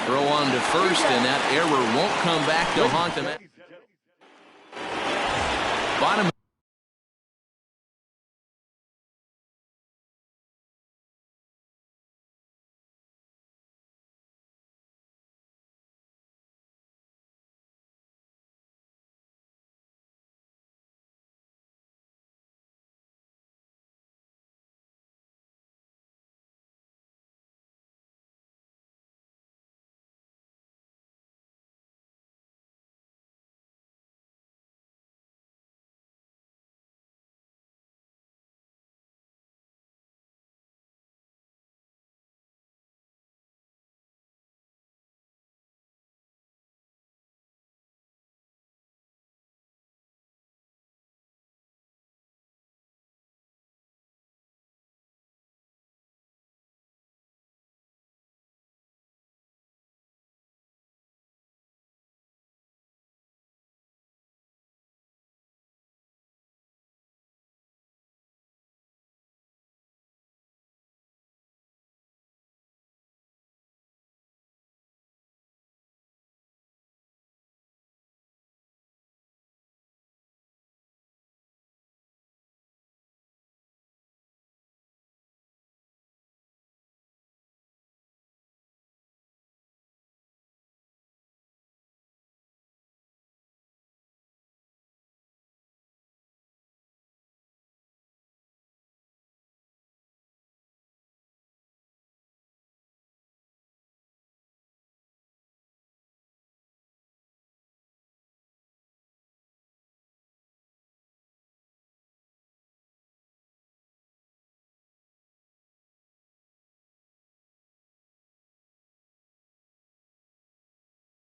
Throw on to first, and that error won't come back to haunt them. Bottom.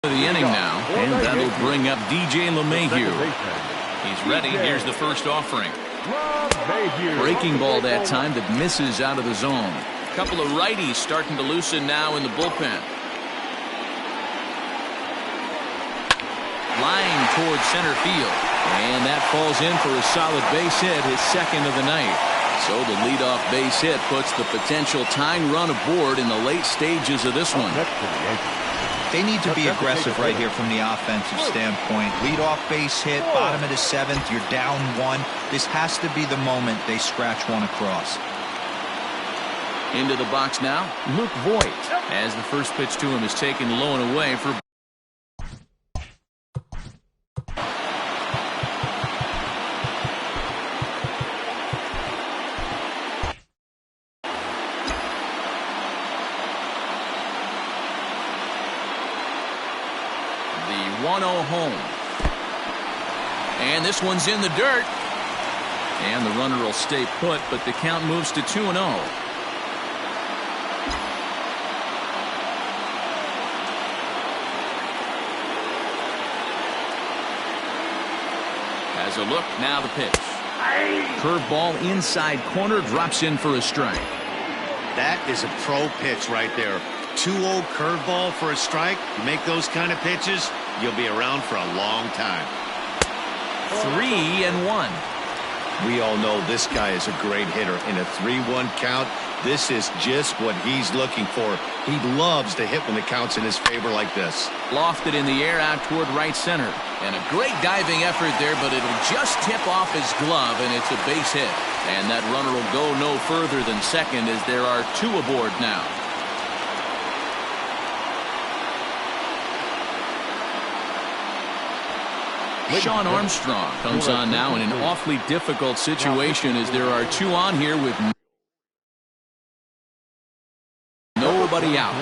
The inning now, and that'll bring up DJ LeMahieu. He's ready. Here's the first offering. Breaking ball that time that misses out of the zone. A couple of righties starting to loosen now in the bullpen. Line towards center field. And that falls in for a solid base hit, his second of the night. So the leadoff base hit puts the potential tying run aboard in the late stages of this one. They need to be aggressive right here from the offensive standpoint. Leadoff base hit, bottom of the seventh, you're down one. This has to be the moment they scratch one across. Into the box now, Luke Voigt, as the first pitch to him is taken low and away for the 1-0 home. And this one's in the dirt. And the runner will stay put, but the count moves to 2-0. As a look, now the pitch. Curveball inside corner, drops in for a strike. That is a pro pitch right there. 2-0 curveball for a strike. You make those kind of pitches, you'll be around for a long time. 3-1. We all know this guy is a great hitter. In a 3-1 count, this is just what he's looking for. He loves to hit when the count's in his favor like this. Lofted in the air out toward right center. And a great diving effort there, but it'll just tip off his glove, and it's a base hit. And that runner will go no further than second as there are two aboard now. Sean Armstrong comes on now in an awfully difficult situation as there are two on here with nobody out.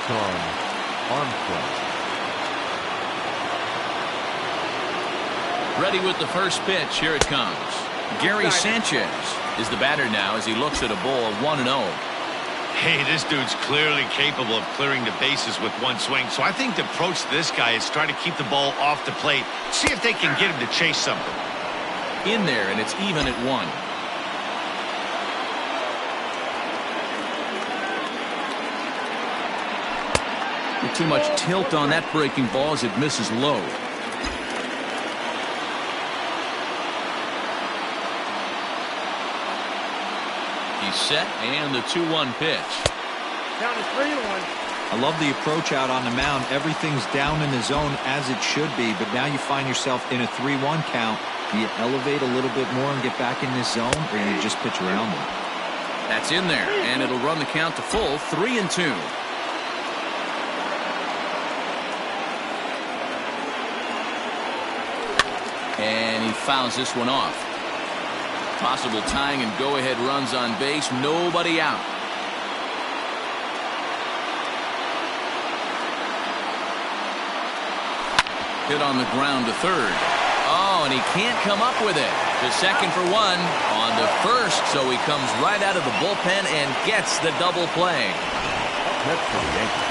Sean Armstrong. Ready with the first pitch. Here it comes. Gary Sanchez is the batter now as he looks at a ball 1-0. Hey, this dude's clearly capable of clearing the bases with one swing. So I think the approach to this guy is try to keep the ball off the plate. See if they can get him to chase something. In there, and it's even at 1. Too much tilt on that breaking ball as it misses low. He's set, and the 2-1 pitch. Count is 3-1. I love the approach out on the mound. Everything's down in the zone as it should be, but now you find yourself in a 3-1 count. Do you elevate a little bit more and get back in this zone, or do you just pitch around them? That's in there, and it'll run the count to full, 3-2. And he fouls this one off. Possible tying and go-ahead runs on base. Nobody out. Hit on the ground to third. Oh, and he can't come up with it. To second for one. On to first, so he comes right out of the bullpen and gets the double play. That's for the Yankees.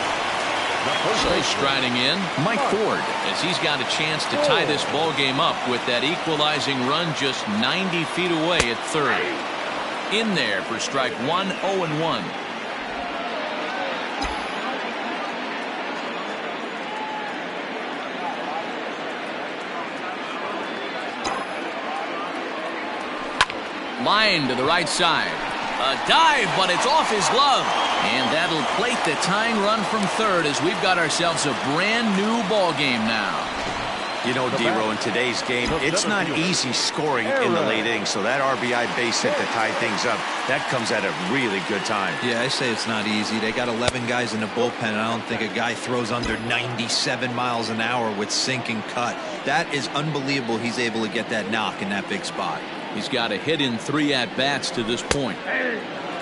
So striding in, Mike Ford, as he's got a chance to tie this ball game up with that equalizing run just 90 feet away at third. In there for strike 1, 0-1. Line to the right side. A dive, but it's off his glove. And that'll plate the tying run from third as we've got ourselves a brand new ball game now. You know, D-Row, in today's game, it's not easy scoring in the late innings, so that RBI base hit to tie things up, that comes at a really good time. Yeah, I say it's not easy. They got 11 guys in the bullpen, and I don't think a guy throws under 97 miles an hour with sink and cut. That is unbelievable he's able to get that knock in that big spot. He's got a hit in 3 at-bats to this point.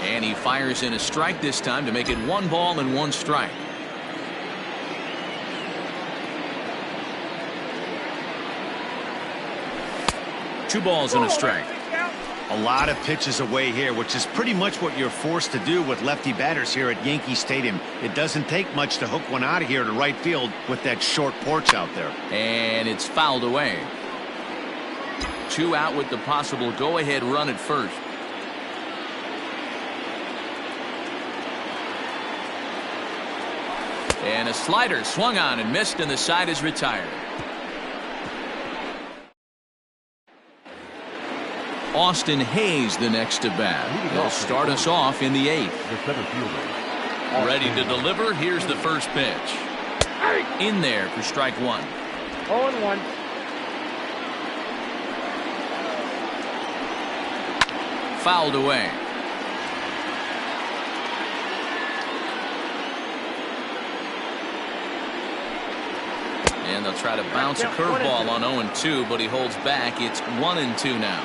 And he fires in a strike this time to make it 1 ball and 1 strike. Two balls and a strike. A lot of pitches away here, which is pretty much what you're forced to do with lefty batters here at Yankee Stadium. It doesn't take much to hook one out of here to right field with that short porch out there. And it's fouled away. 2 out with the possible go-ahead run at first. And a slider swung on and missed, and the side is retired. Austin Hayes the next to bat. He'll start us off in the 8th. The center fielder. Ready to deliver. Here's the first pitch. In there for strike 1. 0-1. Fouled away. And they'll try to bounce a curveball on 0-2, but he holds back. It's 1-2 now.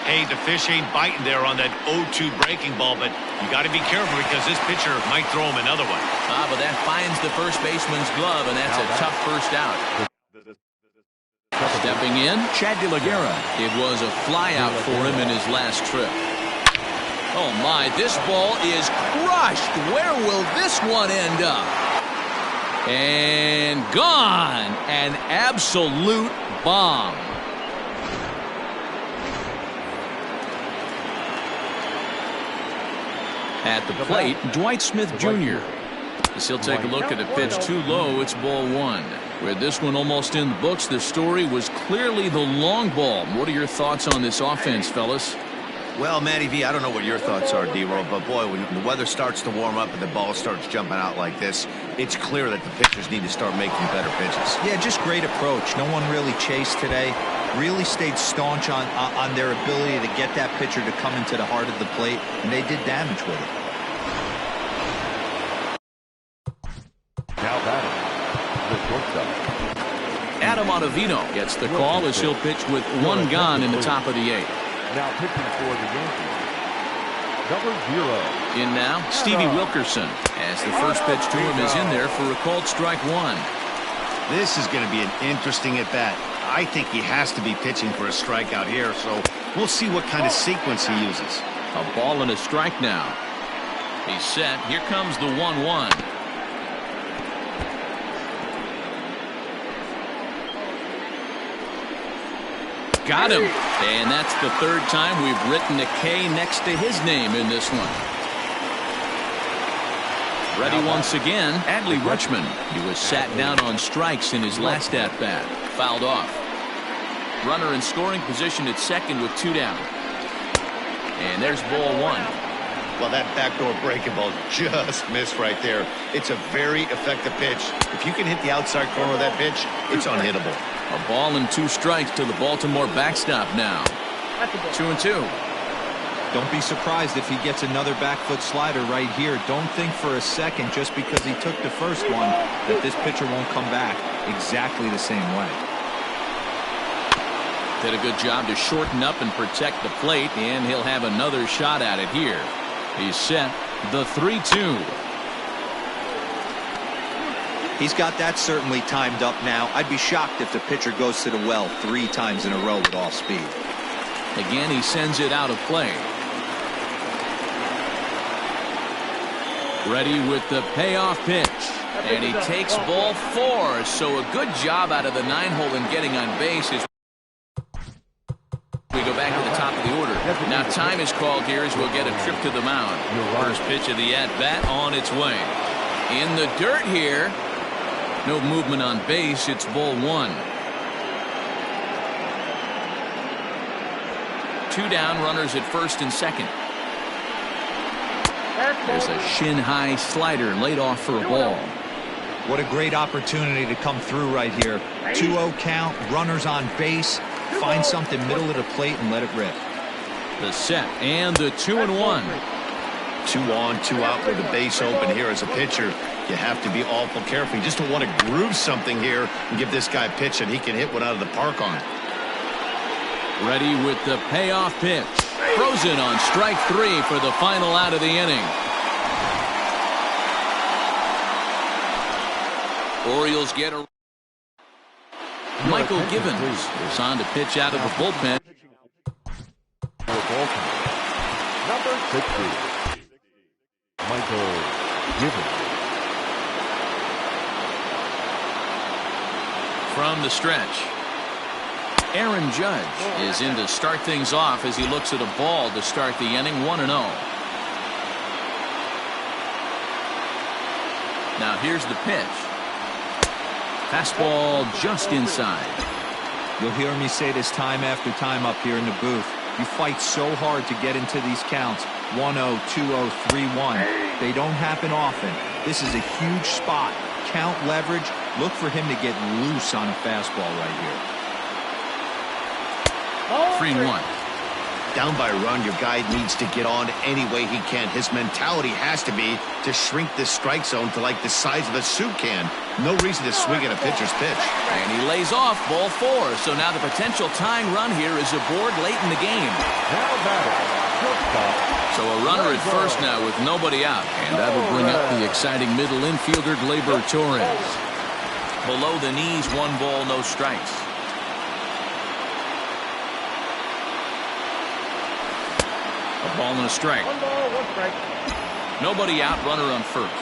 Hey, the fish ain't biting there on that 0-2 breaking ball, but you got to be careful because this pitcher might throw him another one. But that finds the first baseman's glove, and that's a tough first out. Stepping in, Chad De La Guerra. It was a flyout for him in his last trip. Oh my, this ball is crushed. Where will this one end up? And gone. An absolute bomb. At the plate, Dwight Smith Jr. As he'll take a look at a pitch too low, it's ball 1. With this one almost in the books, the story was clearly the long ball. What are your thoughts on this offense, fellas? Well, Matty V, I don't know what your thoughts are, D-Roll, but boy, when the weather starts to warm up and the ball starts jumping out like this, it's clear that the pitchers need to start making better pitches. Yeah, just great approach. No one really chased today. Really stayed staunch on their ability to get that pitcher to come into the heart of the plate, and they did damage with it. Now batting, the shortstop. Adam Ottavino gets the call as he'll pitch with 1 gone in the top of the 8th. Now pitching for the Yankees, number 0. In now, Stevie Wilkerson, as the first pitch to him is in there for a called strike 1. This is going to be an interesting at-bat. I think he has to be pitching for a strikeout here, so we'll see what kind of sequence he uses. A ball and a strike now. He's set. Here comes the 1-1. Got him. And that's the 3rd time we've written a K next to his name in this one. Ready once again, Adley Rutschman. He was sat down on strikes in his last at-bat. Fouled off. Runner in scoring position at second with 2 down. And there's ball 1. Well, that backdoor breaking ball just missed right there. It's a very effective pitch. If you can hit the outside corner of that pitch, it's unhittable. A ball and 2 strikes to the Baltimore backstop now. 2-2. Don't be surprised if he gets another back foot slider right here. Don't think for a second, just because he took the first one, that this pitcher won't come back exactly the same way. Did a good job to shorten up and protect the plate, and he'll have another shot at it here. He's set. The 3-2. He's got that certainly timed up now. I'd be shocked if the pitcher goes to the well 3 times in a row with off speed. Again, he sends it out of play. Ready with the payoff pitch. And he takes ball 4. So a good job out of the 9-hole in getting on base. As we go back to the top of the order. Now time is called here as we'll get a trip to the mound. First pitch of the at-bat on its way. In the dirt here. No movement on base. It's ball 1. 2 down, runners at first and second. There's a shin-high slider laid off for a ball. What a great opportunity to come through right here. 2-0 count, runners on base. Find something middle of the plate and let it rip. The set and the 2-1. 2 on, 2 out with the base open here as a pitcher. You have to be awful careful. You just don't want to groove something here and give this guy a pitch and he can hit one out of the park on it. Ready with the payoff pitch. Frozen on strike 3 for the final out of the inning. Orioles get a... Michael Givens is on to pitch out of the bullpen. Number 60, Michael Givens. From the stretch, Aaron Judge is in to start things off as he looks at a ball to start the inning. 1-0. Now here's the pitch. Fastball just inside. You'll hear me say this time after time up here in the booth. You fight so hard to get into these counts. 1-0, 2-0, 3-1. They don't happen often. This is a huge spot. Count leverage. Look for him to get loose on a fastball right here. 3-1. Down by a run, your guy needs to get on any way he can. His mentality has to be to shrink this strike zone to like the size of a soup can. No reason to swing at a pitcher's pitch. And he lays off ball 4. So now the potential tying run here is aboard late in the game. Now batting, shortstop. So a runner at first now with nobody out. And that will bring up the exciting middle infielder, Gleyber Torres. Below the knees, 1 ball, no strikes. A ball and a strike. 1 ball, 1 strike. Nobody out, runner on first.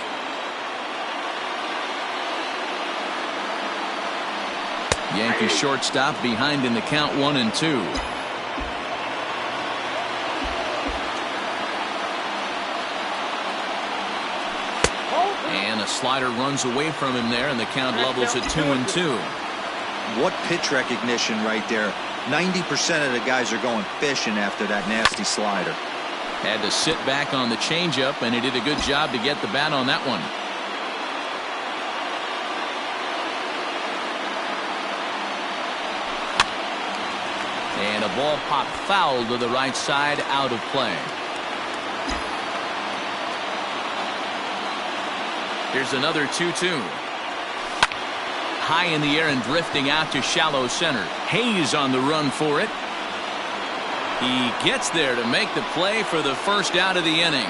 Yankee shortstop behind in the count, 1-2. And a slider runs away from him there, and the count levels at 2-2. What pitch recognition right there. 90% of the guys are going fishing after that nasty slider. Had to sit back on the changeup, and he did a good job to get the bat on that one. And a ball popped foul to the right side, out of play. Here's another 2-2. High in the air and drifting out to shallow center. Hayes on the run for it. He gets there to make the play for the first out of the inning.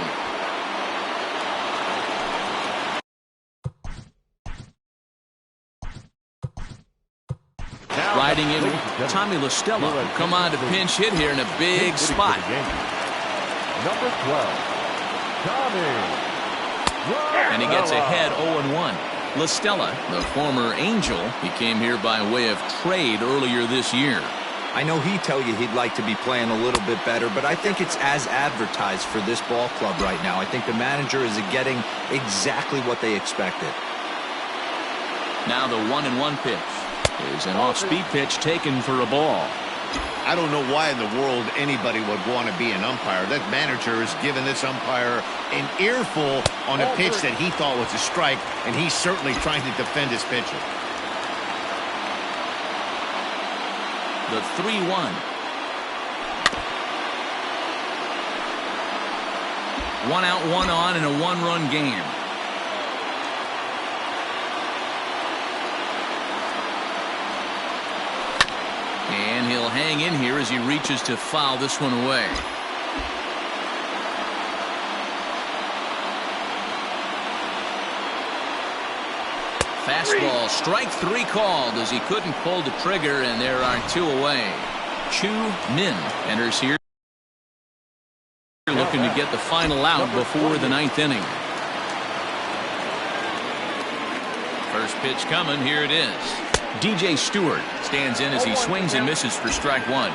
Riding in, Tommy La Stella will come on to pinch hit here in a big spot. Number 12, Tommy. And he gets ahead 0-1. La Stella, the former Angel, he came here by way of trade earlier this year. I know he'd tell you he'd like to be playing a little bit better, but I think it's as advertised for this ball club right now. I think the manager is getting exactly what they expected. Now the 1-1 pitch is an off-speed pitch taken for a ball. I don't know why in the world anybody would want to be an umpire. That manager has given this umpire an earful on a pitch that he thought was a strike, and he's certainly trying to defend his pitcher. The 3-1. 1 out, 1 on in a 1-run game. And he'll hang in here as he reaches to foul this one away. Fastball, strike 3 called as he couldn't pull the trigger, and there are 2 away. Chu Min enters here, looking to get the final out before the 9th inning. First pitch coming, here it is. DJ Stewart stands in as he swings and misses for strike 1.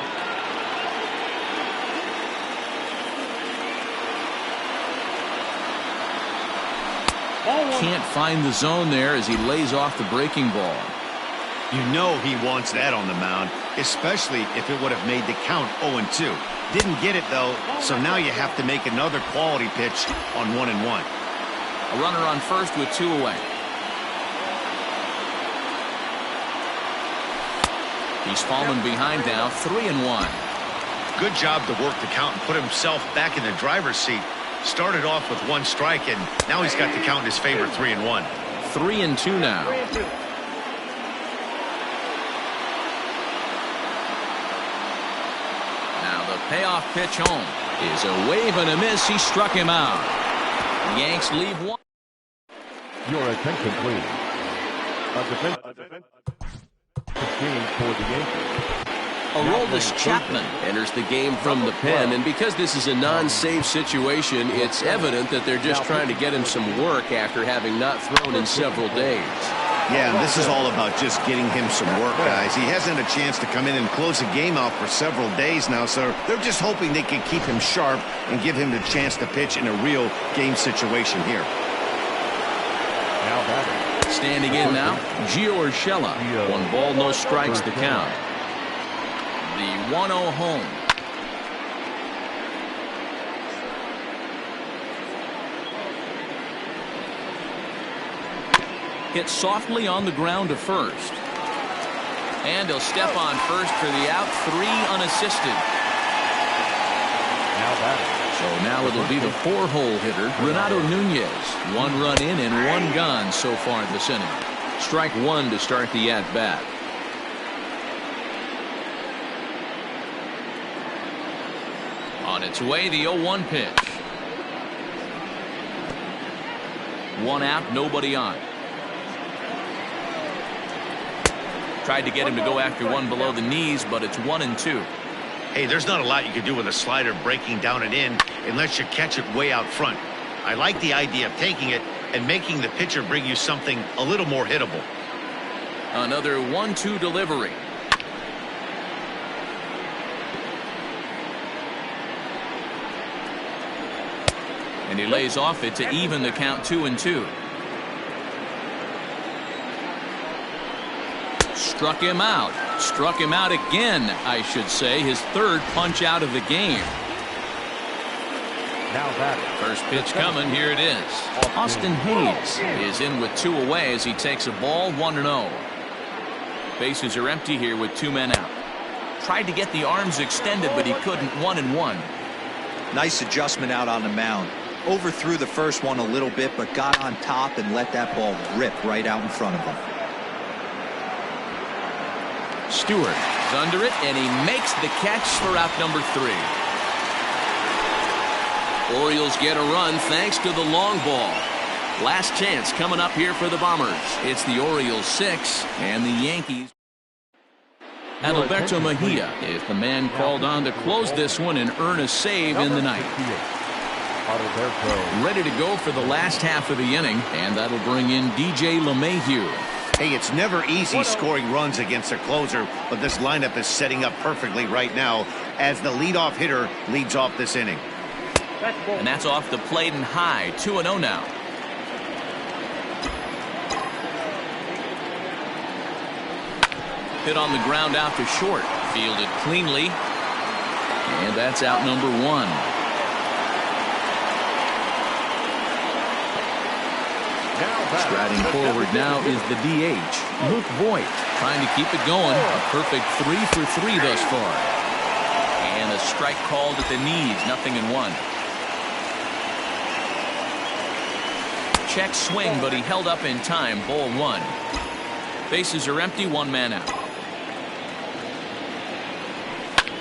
Can't find the zone there as he lays off the breaking ball. You know he wants that on the mound, especially if it would have made the count 0-2. Didn't get it, though, so now you have to make another quality pitch on 1-1. A runner on first with 2 away. He's fallen behind now, 3-1. Good job to work the count and put himself back in the driver's seat. Started off with 1 strike, and now he's got the count in his favor, 3-1. 3-2 now. 3-2. Now the payoff pitch home is a wave and a miss. He struck him out. The Yanks leave 1. Your attention, please. A defense game for the Yankees. Aroldis Chapman enters the game from the pen, and because this is a non-save situation, it's evident that they're just trying to get him some work after having not thrown in several days. Yeah, and this is all about just getting him some work, guys. He hasn't had a chance to come in and close the game out for several days now, so they're just hoping they can keep him sharp and give him the chance to pitch in a real game situation here. Now batting. Standing in now, Gio Urshela. 1 ball, no strikes, the count. The 1-0 home. hit softly on the ground to first. And he'll step on first for the out. 3 unassisted. Now batting. So now it'll be the 4-hole hitter, Renato Nunez. 1 run in and 1 gone so far this inning. Strike 1 to start the at-bat. On its way, the 0-1 pitch. 1 out, nobody on. Tried to get him to go after one below the knees, but it's 1-2. Hey, there's not a lot you can do with a slider breaking down and in unless you catch it way out front. I like the idea of taking it and making the pitcher bring you something a little more hittable. Another 1-2 delivery. And he lays off it to even the count 2-2. Struck him out. Struck him out again, I should say. His 3rd punch out of the game. Now batting. First pitch coming. Here it is. Austin Hayes is in with 2 away as he takes a ball. 1-0. Bases are empty here with 2 men out. Tried to get the arms extended, but he couldn't. 1-1. Nice adjustment out on the mound. Overthrew the first one a little bit, but got on top and let that ball rip right out in front of him. Stewart is under it, and he makes the catch for out number 3. Orioles get a run thanks to the long ball. Last chance coming up here for the Bombers. It's the Orioles 6 and the Yankees. Adalberto Mejia is the man called on to close this one and earn a save in the ninth. Ready to go for the last half of the inning, and that'll bring in DJ LeMahieu. Hey, it's never easy scoring runs against a closer, but this lineup is setting up perfectly right now as the leadoff hitter leads off this inning. And that's off the plate and high. 2-0 now. Hit on the ground out to short. Fielded cleanly. And that's out number 1. Striding forward now is the DH, Luke Voigt, trying to keep it going. A perfect 3 for 3 thus far. And a strike called at the knees, 0-1. Check swing, but he held up in time. Ball 1. Bases are empty, 1 man out.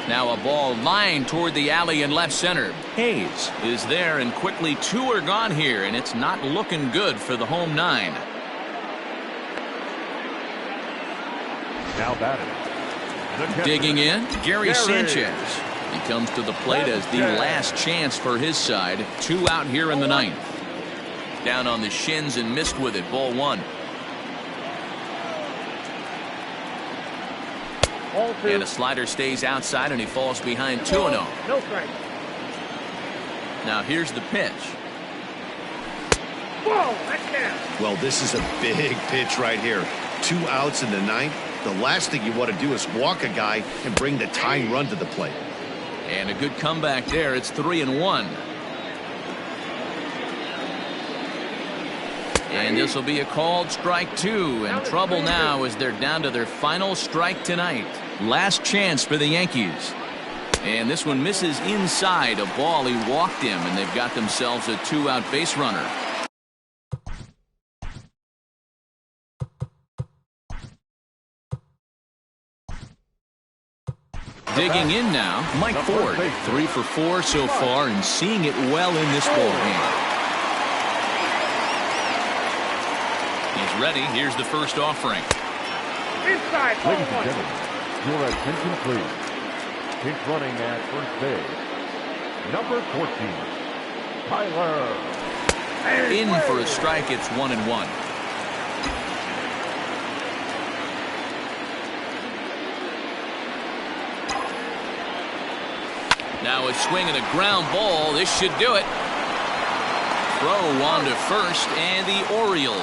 Now a ball lined toward the alley in left center. Hayes is there, and quickly 2 are gone here, and it's not looking good for the home 9. Now batting. Digging in, Gary Sanchez. He comes to the plate as the last chance for his side. 2 out here in the 9th. Down on the shins and missed with it. Ball 1. And a slider stays outside, and he falls behind 2-0. No strike. Now here's the pitch. Whoa, that's down. Well, this is a big pitch right here. 2 outs in the 9th. The last thing you want to do is walk a guy and bring the tying run to the plate. And a good comeback there. It's 3-1. And this will be a called strike 2. And trouble now as they're down to their final strike tonight. Last chance for the Yankees. And this one misses inside a ball. He walked him, and they've got themselves a 2-out base runner. Digging in now, Mike Ford. 3 for 4 so far, and seeing it well in this ball game. He's ready. Here's the first offering. Inside. Ladies and gentlemen, your attention please. Pinch running at first base. Number 14, Tyler. In for a strike. It's 1-1. Now a swing and a ground ball. This should do it. Throw on to first, and the Orioles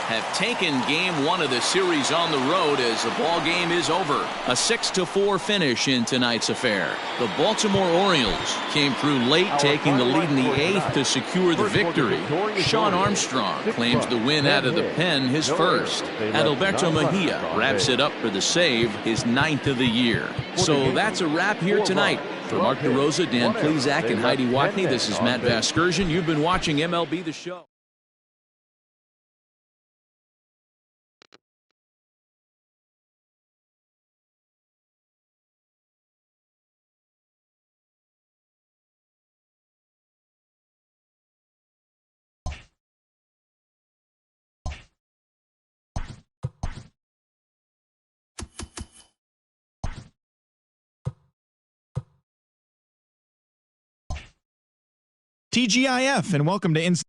have taken game 1 of the series on the road as the ball game is over. A 6-4 finish in tonight's affair. The Baltimore Orioles came through late, taking the lead in the 8th to secure the victory. Sean Armstrong claims the win out of the pen, his first. Adalberto Mejia wraps it up for the save, his 9th of the year. So that's a wrap here tonight. For Mark DeRosa, Dan Plezak, and Heidi Watney, this is Matt Vasgersian. You've been watching MLB The Show. TGIF, and welcome to Inside